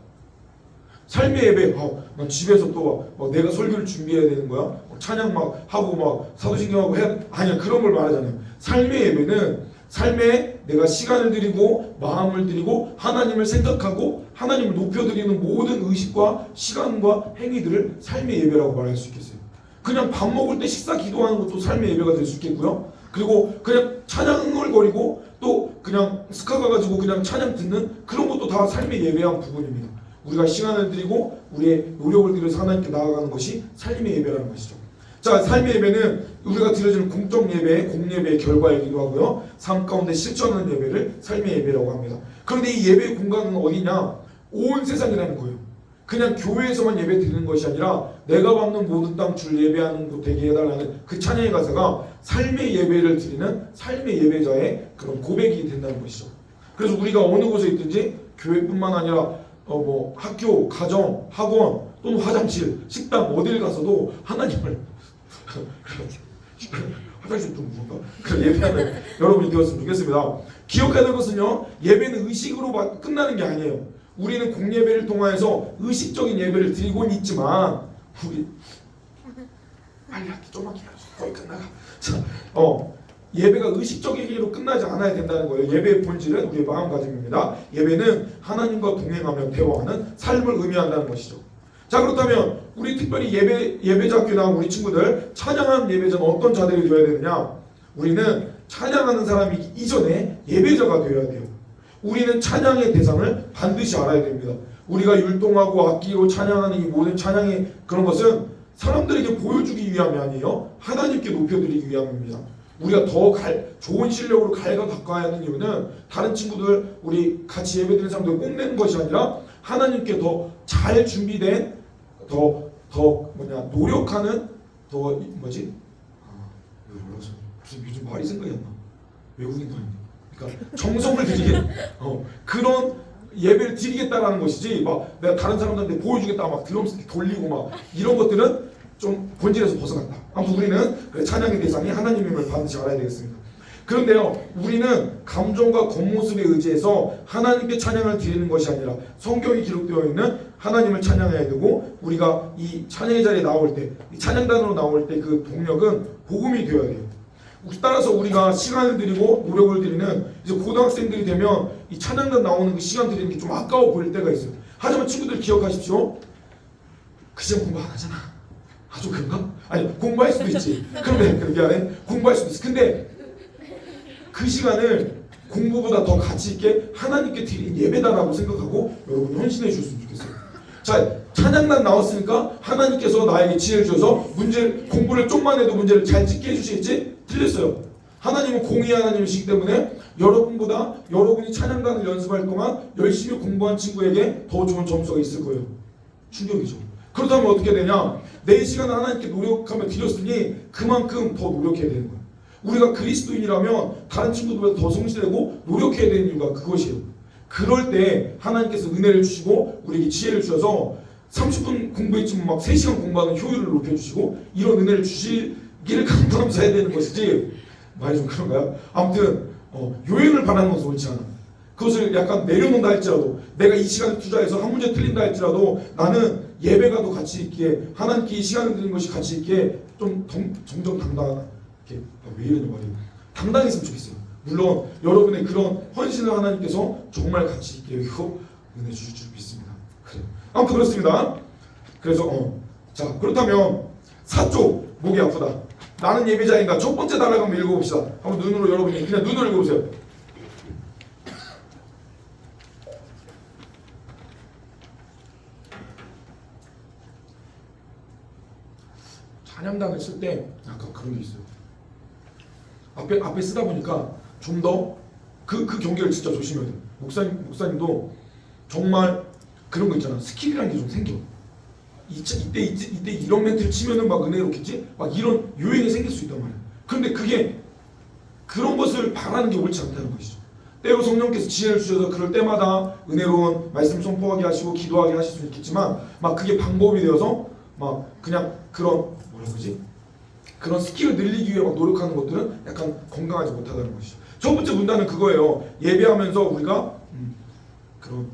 삶의 예배, 난 집에서 또 내가 설교를 준비해야 되는 거야? 찬양 막 하고 막 사도신경하고 해야 아니야. 그런 걸 말하잖아요. 삶의 예배는 삶에 내가 시간을 드리고 마음을 드리고 하나님을 생각하고 하나님을 높여드리는 모든 의식과 시간과 행위들을 삶의 예배라고 말할 수 있겠어요. 그냥 밥 먹을 때 식사 기도하는 것도 삶의 예배가 될 수 있겠고요. 그리고 그냥 찬양을 거리고 또 그냥 스카 가가지고 그냥 찬양 듣는 그런 것도 다 삶의 예배의 한 부분입니다. 우리가 시간을 드리고 우리의 노력을 들여서 하나님께 나아가는 것이 삶의 예배라는 것이죠. 자, 삶의 예배는 우리가 드려지는 공적 예배, 공예배의 결과이기도 하고요. 삶 가운데 실천하는 예배를 삶의 예배라고 합니다. 그런데 이 예배의 공간은 어디냐? 온 세상이라는 거예요. 그냥 교회에서만 예배 드리는 것이 아니라 내가 밟는 모든 땅 줄 예배하는 곳 되게 해달라는 그 찬양의 가사가 삶의 예배를 드리는 삶의 예배자의 그런 고백이 된다는 것이죠. 그래서 우리가 어느 곳에 있든지 교회뿐만 아니라 뭐 학교, 가정, 학원 또는 화장실, 식당 어딜 가서도 하나님을 화장실 좀 무슨가? 그런 예배하는 여러분이 되었으면 좋겠습니다. 기억해야 될 것은요, 예배는 의식으로 끝나는 게 아니에요. 우리는 공예배를 통해서 의식적인 예배를 드리고는 있지만 우리 빨리 할게 좀만 기다려 거의 끝나가. 자, 예배가 의식적인 얘기로 끝나지 않아야 된다는 거예요. 예배의 본질은 우리의 마음가짐입니다. 예배는 하나님과 동행하며 대화하는 삶을 의미한다는 것이죠. 자, 그렇다면 우리 특별히 예배자 학교에 나온 우리 친구들 찬양하는 예배자는 어떤 자들이 되어야 되느냐? 우리는 찬양하는 사람이 이전에 예배자가 되어야 돼요. 우리는 찬양의 대상을 반드시 알아야 됩니다. 우리가 율동하고 악기로 찬양하는 이 모든 찬양의 그런 것은 사람들에게 보여주기 위함이 아니에요. 하나님께 높여드리기 위함입니다. 우리가 더 좋은 실력으로 갈가 닦아야 하는 이유는 다른 친구들 우리 같이 예배드리는 사람들 뽐내는 것이 아니라 하나님께 더 잘 준비된 더 노력하는 무슨 요즘 말이 생각이 안 나. 외국인 말인데. 그러니까 정성을 들이게 그런 예배를 드리겠다라는 것이지 막 내가 다른 사람들한테 보여주겠다 막 드럼 돌리고 막 이런 것들은 좀 본질에서 벗어났다. 아무튼 우리는 찬양의 대상이 하나님임을 반드시 알아야 되겠습니다. 그런데요, 우리는 감정과 겉모습에 의지해서 하나님께 찬양을 드리는 것이 아니라 성경이 기록되어 있는 하나님을 찬양해야 되고 우리가 이 찬양의 자리에 나올 때, 이 찬양단으로 나올 때 그 동력은 복음이 되어야 돼요. 따라서 우리가 시간을 들이고 노력을 들이는 이제 고등학생들이 되면 이 찬양단 나오는 그 시간 들이는 게 좀 아까워 보일 때가 있어요. 하지만 친구들 기억하십시오. 그 시간 공부 안 하잖아. 아주 그런가? 아니 공부할 수도 있지. 그런데 미안해. 공부할 수도 있어. 근데 그 시간을 공부보다 더 가치 있게 하나님께 드린 예배다라고 생각하고 여러분 헌신해 주셨으면 좋겠어요. 자, 찬양단 나왔으니까 하나님께서 나에게 지혜를 주셔서 공부를 좀만 해도 문제를 잘 찍게 해주시겠지? 틀렸어요. 하나님은 공의 하나님이시기 때문에 여러분보다 여러분이 찬양단을 연습할 동안 열심히 공부한 친구에게 더 좋은 점수가 있을 거예요. 충격이죠. 그렇다면 어떻게 되냐? 내 시간을 하나님께 노력하며 드렸으니 그만큼 더 노력해야 되는 거예요. 우리가 그리스도인이라면 다른 친구들보다 더 성실하고 노력해야 되는 이유가 그것이에요. 그럴 때 하나님께서 은혜를 주시고 우리에게 지혜를 주셔서 30분 공부했지만 막 3시간 공부하는 효율을 높여주시고 이런 은혜를 주시기를 감사하면서 해야 되는 것이지 말이 좀 그런가요? 아무튼 요행을 바라는 것은 옳지 않아. 그것을 약간 내려놓는다 할지라도 내가 이 시간을 투자해서 한 문제 틀린다 할지라도 나는 예배가도 같이 있기에 하나님께 이 시간을 드리는 것이 같이 있기에 좀 정정당당하게 왜 이러냐 말이에요. 당당했으면 좋겠어요. 물론 여러분의 그런 헌신을 하나님께서 정말 같이 있게 여기고 은혜 주실 줄 믿습니다. 그래요. 아무튼 그렇습니다. 그래서 자 그렇다면 4쪽 목이 아프다. 나는 예배자인가? 첫 번째 단락 한번 읽어봅시다. 한번 눈으로 여러분이 그냥 눈으로 읽어보세요. 찬양단을 쓸 때 약간 그런 게 있어요. 앞에 쓰다 보니까 좀 더 그 경계를 진짜 조심해야 돼요. 목사님도 정말 그런 거 있잖아. 스킬이라는 게 좀 생겨. 이때 이런 멘트를 치면은 막 은혜롭겠지? 막 이런 요행이 생길 수 있단 말이야. 그런데 그게 그런 것을 바라는 게 옳지 않다는 것이죠. 때로 성령께서 지혜를 주셔서 그럴 때마다 은혜로운 말씀 선포하게 하시고 기도하게 하실 수 있겠지만 막 그게 방법이 되어서 막 그냥 그런 그런 스킬을 늘리기 위해 막 노력하는 것들은 약간 건강하지 못하다는 것이죠. 첫 번째 문단은 그거예요. 예배하면서 우리가 그런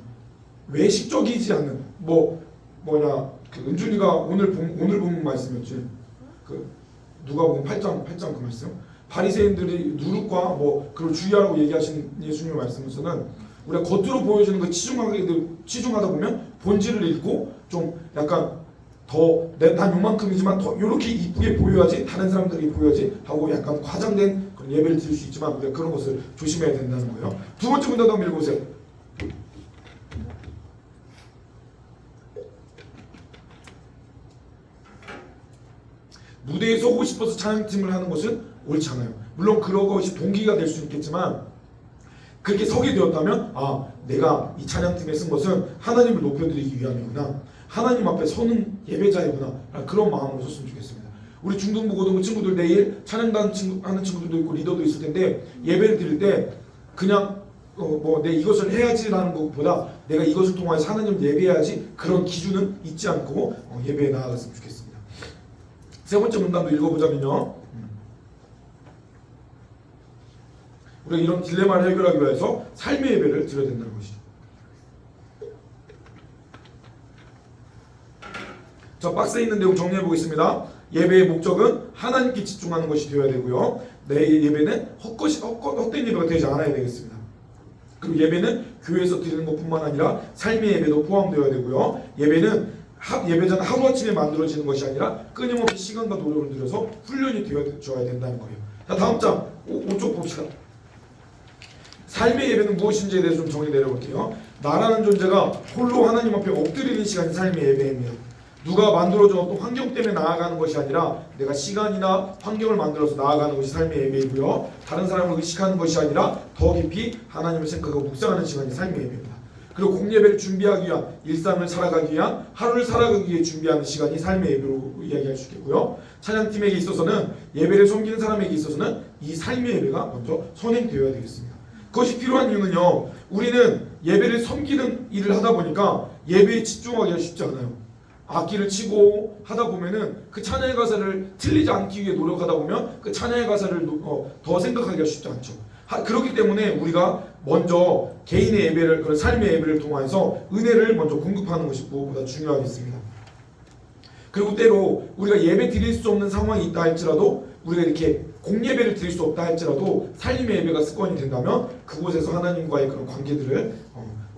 외식적이지 않는 그 은준이가 오늘 본 말씀이었지. 그 누가복음 8장 그 말씀. 바리새인들이 누룩과 그걸 주의하라고 얘기하신 예수님의 말씀에서는 우리가 겉으로 보여주는 거 치중하다 보면 본질을 잃고 좀 약간 난 요만큼이지만 더 이렇게 이쁘게 보여야지 다른 사람들이 보여야지 하고 약간 과장된 그런 예배를 드릴 수 있지만 우리가 그런 것을 조심해야 된다는 거예요. 두 번째 문단도 한번 읽어보세요. 무대에 서고 싶어서 찬양팀을 하는 것은 옳지 않아요. 물론 그런 것이 동기가 될 수 있겠지만 그렇게 서게 되었다면 내가 이 찬양팀에 쓴 것은 하나님을 높여드리기 위함이구나. 하나님 앞에 서는 예배자이구나. 그런 마음으로 섰으면 좋겠습니다. 우리 중등부 고등부 친구들 내일 찬양단 하는 친구들도 있고 리더도 있을 텐데 예배를 드릴 때 그냥 내 이것을 해야지라는 것보다 내가 이것을 통해서 하나님을 예배해야지 그런 기준은 잊지 않고 예배에 나아갔으면 좋겠습니다. 세 번째 문단도 읽어보자면요. 우리가 이런 딜레마를 해결하기 위해서 삶의 예배를 드려야 된다는 것이죠. 자, 박스에 있는 내용 정리해 보겠습니다. 예배의 목적은 하나님께 집중하는 것이 되어야 되고요. 내 예배는 헛된 예배가 되지 않아야 되겠습니다. 그리고 예배는 교회에서 드리는 것뿐만 아니라 삶의 예배도 포함되어야 되고요. 예배자는 하루아침에 만들어지는 것이 아니라 끊임없이 시간과 노력을 들여서 훈련이 되어줘야 된다는 거예요. 자, 다음 장 5쪽 봅시다. 삶의 예배는 무엇인지에 대해서 좀 정리 내려볼게요. 나라는 존재가 홀로 하나님 앞에 엎드리는 시간이 삶의 예배입니다. 누가 만들어준 어떤 환경 때문에 나아가는 것이 아니라 내가 시간이나 환경을 만들어서 나아가는 것이 삶의 예배이고요. 다른 사람을 의식하는 것이 아니라 더 깊이 하나님을 생각하고 묵상하는 시간이 삶의 예배입니다. 그리고 공예배를 준비하기 위한 일상을 살아가기 위한 하루를 살아가기 위해 준비하는 시간이 삶의 예배로 이야기할 수 있겠고요. 찬양팀에게 있어서는 예배를 섬기는 사람에게 있어서는 이 삶의 예배가 먼저 선행되어야 되겠습니다. 그것이 필요한 이유는요. 우리는 예배를 섬기는 일을 하다 보니까 예배에 집중하기가 쉽지 않아요. 악기를 치고 하다 보면은 그 찬양의 가사를 틀리지 않기 위해 노력하다 보면 그 찬양의 가사를 더 생각하기가 쉽지 않죠. 그렇기 때문에 우리가 먼저 개인의 예배를 그런 삶의 예배를 통해서 은혜를 먼저 공급하는 것이 무엇보다 중요하겠습니다. 그리고 때로 우리가 예배 드릴 수 없는 상황이 있다 할지라도 우리가 이렇게 공예배를 드릴 수 없다 할지라도 삶의 예배가 습관이 된다면 그곳에서 하나님과의 그런 관계들을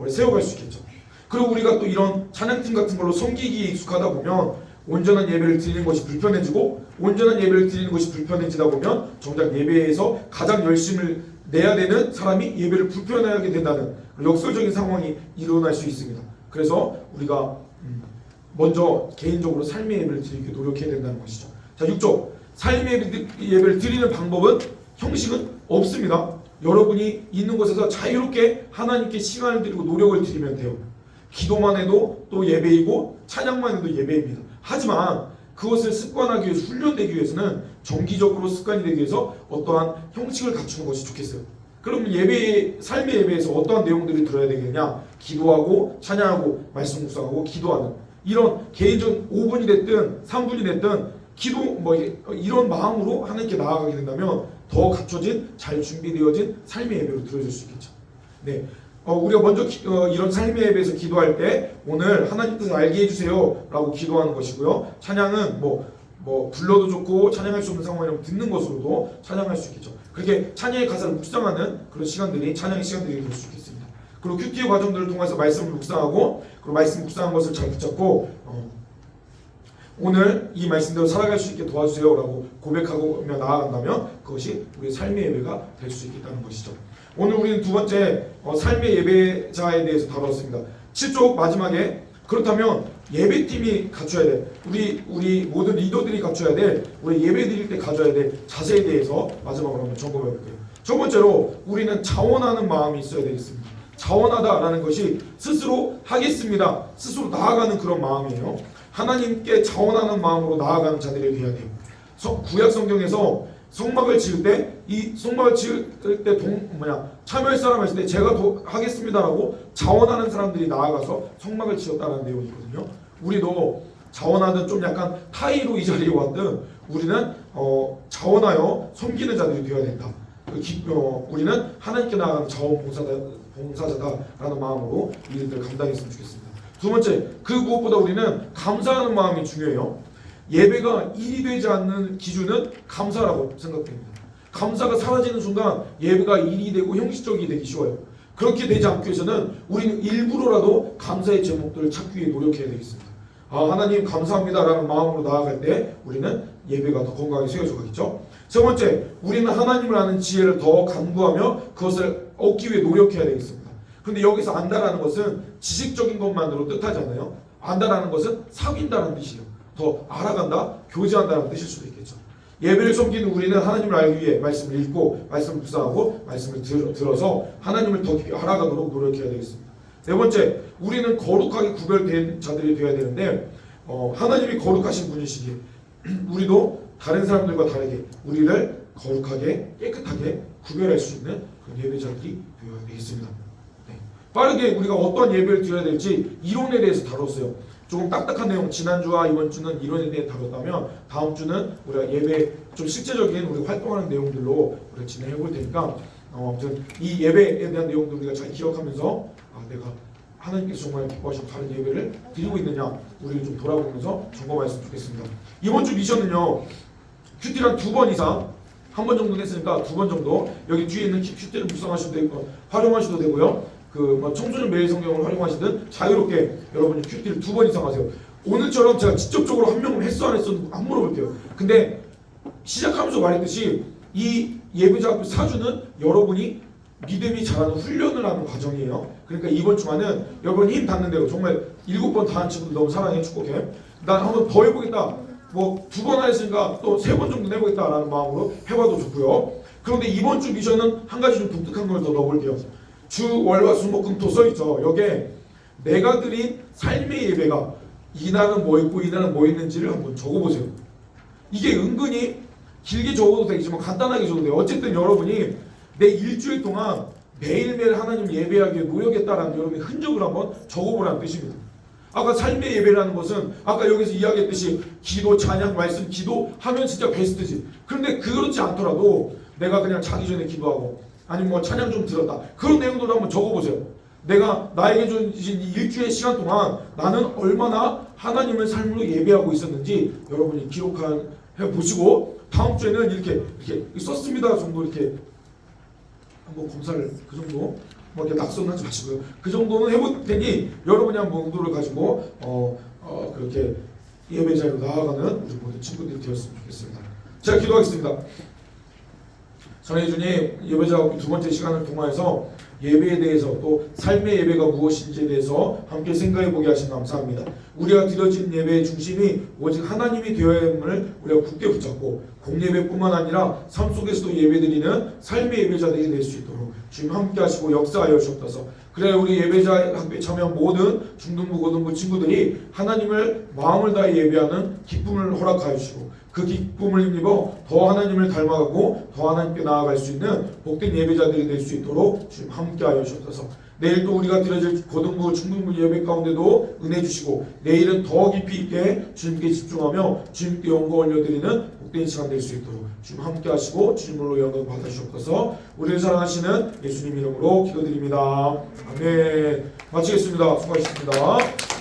세워갈 수 있겠죠. 그리고 우리가 또 이런 찬양팀 같은 걸로 섬기기에 익숙하다 보면 온전한 예배를 드리는 것이 불편해지고 온전한 예배를 드리는 것이 불편해지다 보면 정작 예배에서 가장 열심을 내야 되는 사람이 예배를 불편하게 된다는 역설적인 상황이 일어날 수 있습니다. 그래서 우리가 먼저 개인적으로 삶의 예배를 드리기 노력해야 된다는 것이죠. 자, 6조 삶의 예배를 드리는 방법은 형식은 없습니다. 여러분이 있는 곳에서 자유롭게 하나님께 시간을 드리고 노력을 드리면 돼요. 기도만 해도 또 예배이고 찬양만 해도 예배입니다. 하지만 그것을 습관하기 위해서 훈련되기 위해서는 정기적으로 습관이 되기 위해서 어떠한 형식을 갖추는 것이 좋겠어요. 그럼 예배, 삶의 예배에서 어떠한 내용들이 들어야 되겠냐? 기도하고 찬양하고 말씀 묵상하고 기도하는 이런 개인적 5분이 됐든 3분이 됐든 기도 뭐 이런 마음으로 하나님께 나아가게 된다면 더 갖춰진 잘 준비되어진 삶의 예배로 드려질 수 있겠죠. 네, 우리가 먼저 이런 삶의 예배에서 기도할 때 오늘 하나님 뜻을 알게 해주세요라고 기도하는 것이고요. 찬양은 뭐 불러도 좋고 찬양할 수 없는 상황이라면 듣는 것으로도 찬양할 수 있겠죠. 그렇게 찬양의 가사를 묵상하는 그런 시간들이 찬양의 시간들이 될 수 있겠습니다. 그리고 큐티의 과정들을 통해서 말씀을 묵상하고 그리고 말씀 묵상한 것을 잘 붙잡고 오늘 이 말씀대로 살아갈 수 있게 도와주세요라고 고백하며 나아간다면 그것이 우리의 삶의 예배가 될 수 있겠다는 것이죠. 오늘 우리는 두 번째 삶의 예배자에 대해서 다루었습니다. 7쪽 마지막에 그렇다면 예배팀이 갖춰야 돼. 우리 모든 리더들이 갖춰야 돼. 우리 예배 드릴 때 가져야 될 자세에 대해서 마지막으로 한번 점검해 볼게요. 첫 번째로 우리는 자원하는 마음이 있어야 되겠습니다. 자원하다라는 것이 스스로 하겠습니다. 스스로 나아가는 그런 마음이에요. 하나님께 자원하는 마음으로 나아가는 자들이 되어야 돼요. 구약 성경에서 성막을 지을 때 이 성막을 지을 때 참여할 사람 있을 때 제가 하겠습니다라고 자원하는 사람들이 나아가서 성막을 지었다는 내용이 있거든요. 우리도 자원하든 좀 약간 타의로 이 자리에 왔든 우리는 자원하여 섬기는 자들이 되어야 된다. 우리는 하나님께 나아가는 자원봉사자다라는 마음으로 이 일들을 감당했으면 좋겠습니다. 두 번째, 그 무엇보다 우리는 감사하는 마음이 중요해요. 예배가 일이 되지 않는 기준은 감사라고 생각됩니다. 감사가 사라지는 순간 예배가 일이 되고 형식적이 되기 쉬워요. 그렇게 되지 않기 위해서는 우리는 일부러라도 감사의 제목들을 찾기 위해 노력해야 되겠습니다. 하나님 감사합니다라는 마음으로 나아갈 때 우리는 예배가 더 건강하게 세워져 가겠죠. 세 번째, 우리는 하나님을 아는 지혜를 더 간구하며 그것을 얻기 위해 노력해야 되겠습니다. 그런데 여기서 안다라는 것은 지식적인 것만으로 뜻하지 않아요. 안다라는 것은 사귄다는 뜻이에요. 더 알아간다, 교제한다는 뜻일 수도 있겠죠. 예배를 섬기는 우리는 하나님을 알기 위해 말씀을 읽고 말씀을 묵상하고 말씀을 들어서 하나님을 더 깊이 알아가도록 노력해야 되겠습니다. 네 번째, 우리는 거룩하게 구별된 자들이 되어야 되는데 하나님이 거룩하신 분이시기에 우리도 다른 사람들과 다르게 우리를 거룩하게 깨끗하게 구별할 수 있는 그런 예배자들이 되어야 되겠습니다. 네. 빠르게 우리가 어떤 예배를 드려야 될지 이론에 대해서 다뤘어요. 조금 딱딱한 내용, 지난주와 이번 주는 이론에 대해 다뤘다면 다음 주는 우리가 예배 좀 실제적인 우리 활동하는 내용들로 우리가 진행해 볼 테니까 아무튼 이 예배에 대한 내용들 우리가 잘 기억하면서 내가 하나님께서 정말 기뻐하시고 다른 예배를 드리고 있느냐 우리를 좀 돌아보면서 점검했으면 좋겠습니다. 이번 주 미션은요, 큐티를 2번 이상 한 번 정도 했으니까 2번 정도 여기 뒤에 있는 큐티를 묵상하셔도 되고 활용하셔도 되고요. 청소년 매일 성경을 활용하시든 자유롭게 여러분이 큐티를 2번 이상 하세요. 오늘처럼 제가 직접적으로 한 명은 했어 안 했어 안 물어볼게요. 근데 시작하면서 말했듯이 이 예배자 4주는 여러분이 믿음이 자라는 훈련을 하는 과정이에요. 그러니까 이번 주간은 여러분 힘 닿는 대로 정말 7번 다 한 친구들 너무 사랑해 축복해. 난 한번 더 해보겠다. 2번 했으니까 또 3번 정도 해보겠다라는 마음으로 해봐도 좋고요. 그런데 이번 주 미션은 한 가지 좀 독특한 걸 더 넣어볼게요. 주, 월, 화, 수, 목, 금, 토 써있죠. 여기에 내가 드린 삶의 예배가 이날은 뭐 있고 이날은 뭐 있는지를 한번 적어보세요. 이게 은근히 길게 적어도 되겠지만 간단하게 적어도 돼요. 어쨌든 여러분이 내 일주일 동안 매일매일 하나님 예배하기에 노력했다라는 여러분의 흔적을 한번 적어보라는 뜻입니다. 아까 삶의 예배라는 것은 아까 여기서 이야기했듯이 기도, 찬양, 말씀, 기도하면 진짜 베스트지. 그런데 그렇지 않더라도 내가 그냥 자기 전에 기도하고 아니면 찬양 좀 들었다. 그런 내용들을 한번 적어보세요. 내가 나에게 주신 일주일 시간 동안 나는 얼마나 하나님의 삶으로 예배하고 있었는지 여러분이 기록해 보시고 다음 주에는 이렇게 썼습니다 정도 이렇게 한번 검사를 그 정도 이렇게 낙선하지 마시고요. 그 정도는 해볼 테니 여러분이 한번 의도를 가지고 그렇게 예배자로 나아가는 우리 모든 친구들이 되었으면 좋겠습니다. 제가 기도하겠습니다. 전해주님 예배자 2번째 시간을 통해서 예배에 대해서 또 삶의 예배가 무엇인지에 대해서 함께 생각해보게 하신 감사합니다. 우리가 드려진 예배의 중심이 오직 하나님이 되어야 함을 우리가 굳게 붙잡고 공예배뿐만 아니라 삶 속에서도 예배드리는 삶의 예배자들이 될 수 있도록 주님 함께 하시고 역사하여 주옵소서. 그래야 우리 예배자 학교에 참여한 모든 중등부 고등부 친구들이 하나님을 마음을 다해 예배하는 기쁨을 허락하여 주시고 그 기쁨을 힘입어 더 하나님을 닮아가고 더 하나님께 나아갈 수 있는 복된 예배자들이 될 수 있도록 주님 함께하여 주옵소서. 내일도 우리가 드려질 고등부, 중등부 예배 가운데도 은혜 주시고 내일은 더 깊이 있게 주님께 집중하며 주님께 영광 올려드리는 복된 시간 될 수 있도록 주님 함께하시고 주님으로 영광 받아주옵소서. 우리를 사랑하시는 예수님 이름으로 기도드립니다. 아멘. 마치겠습니다. 수고하셨습니다.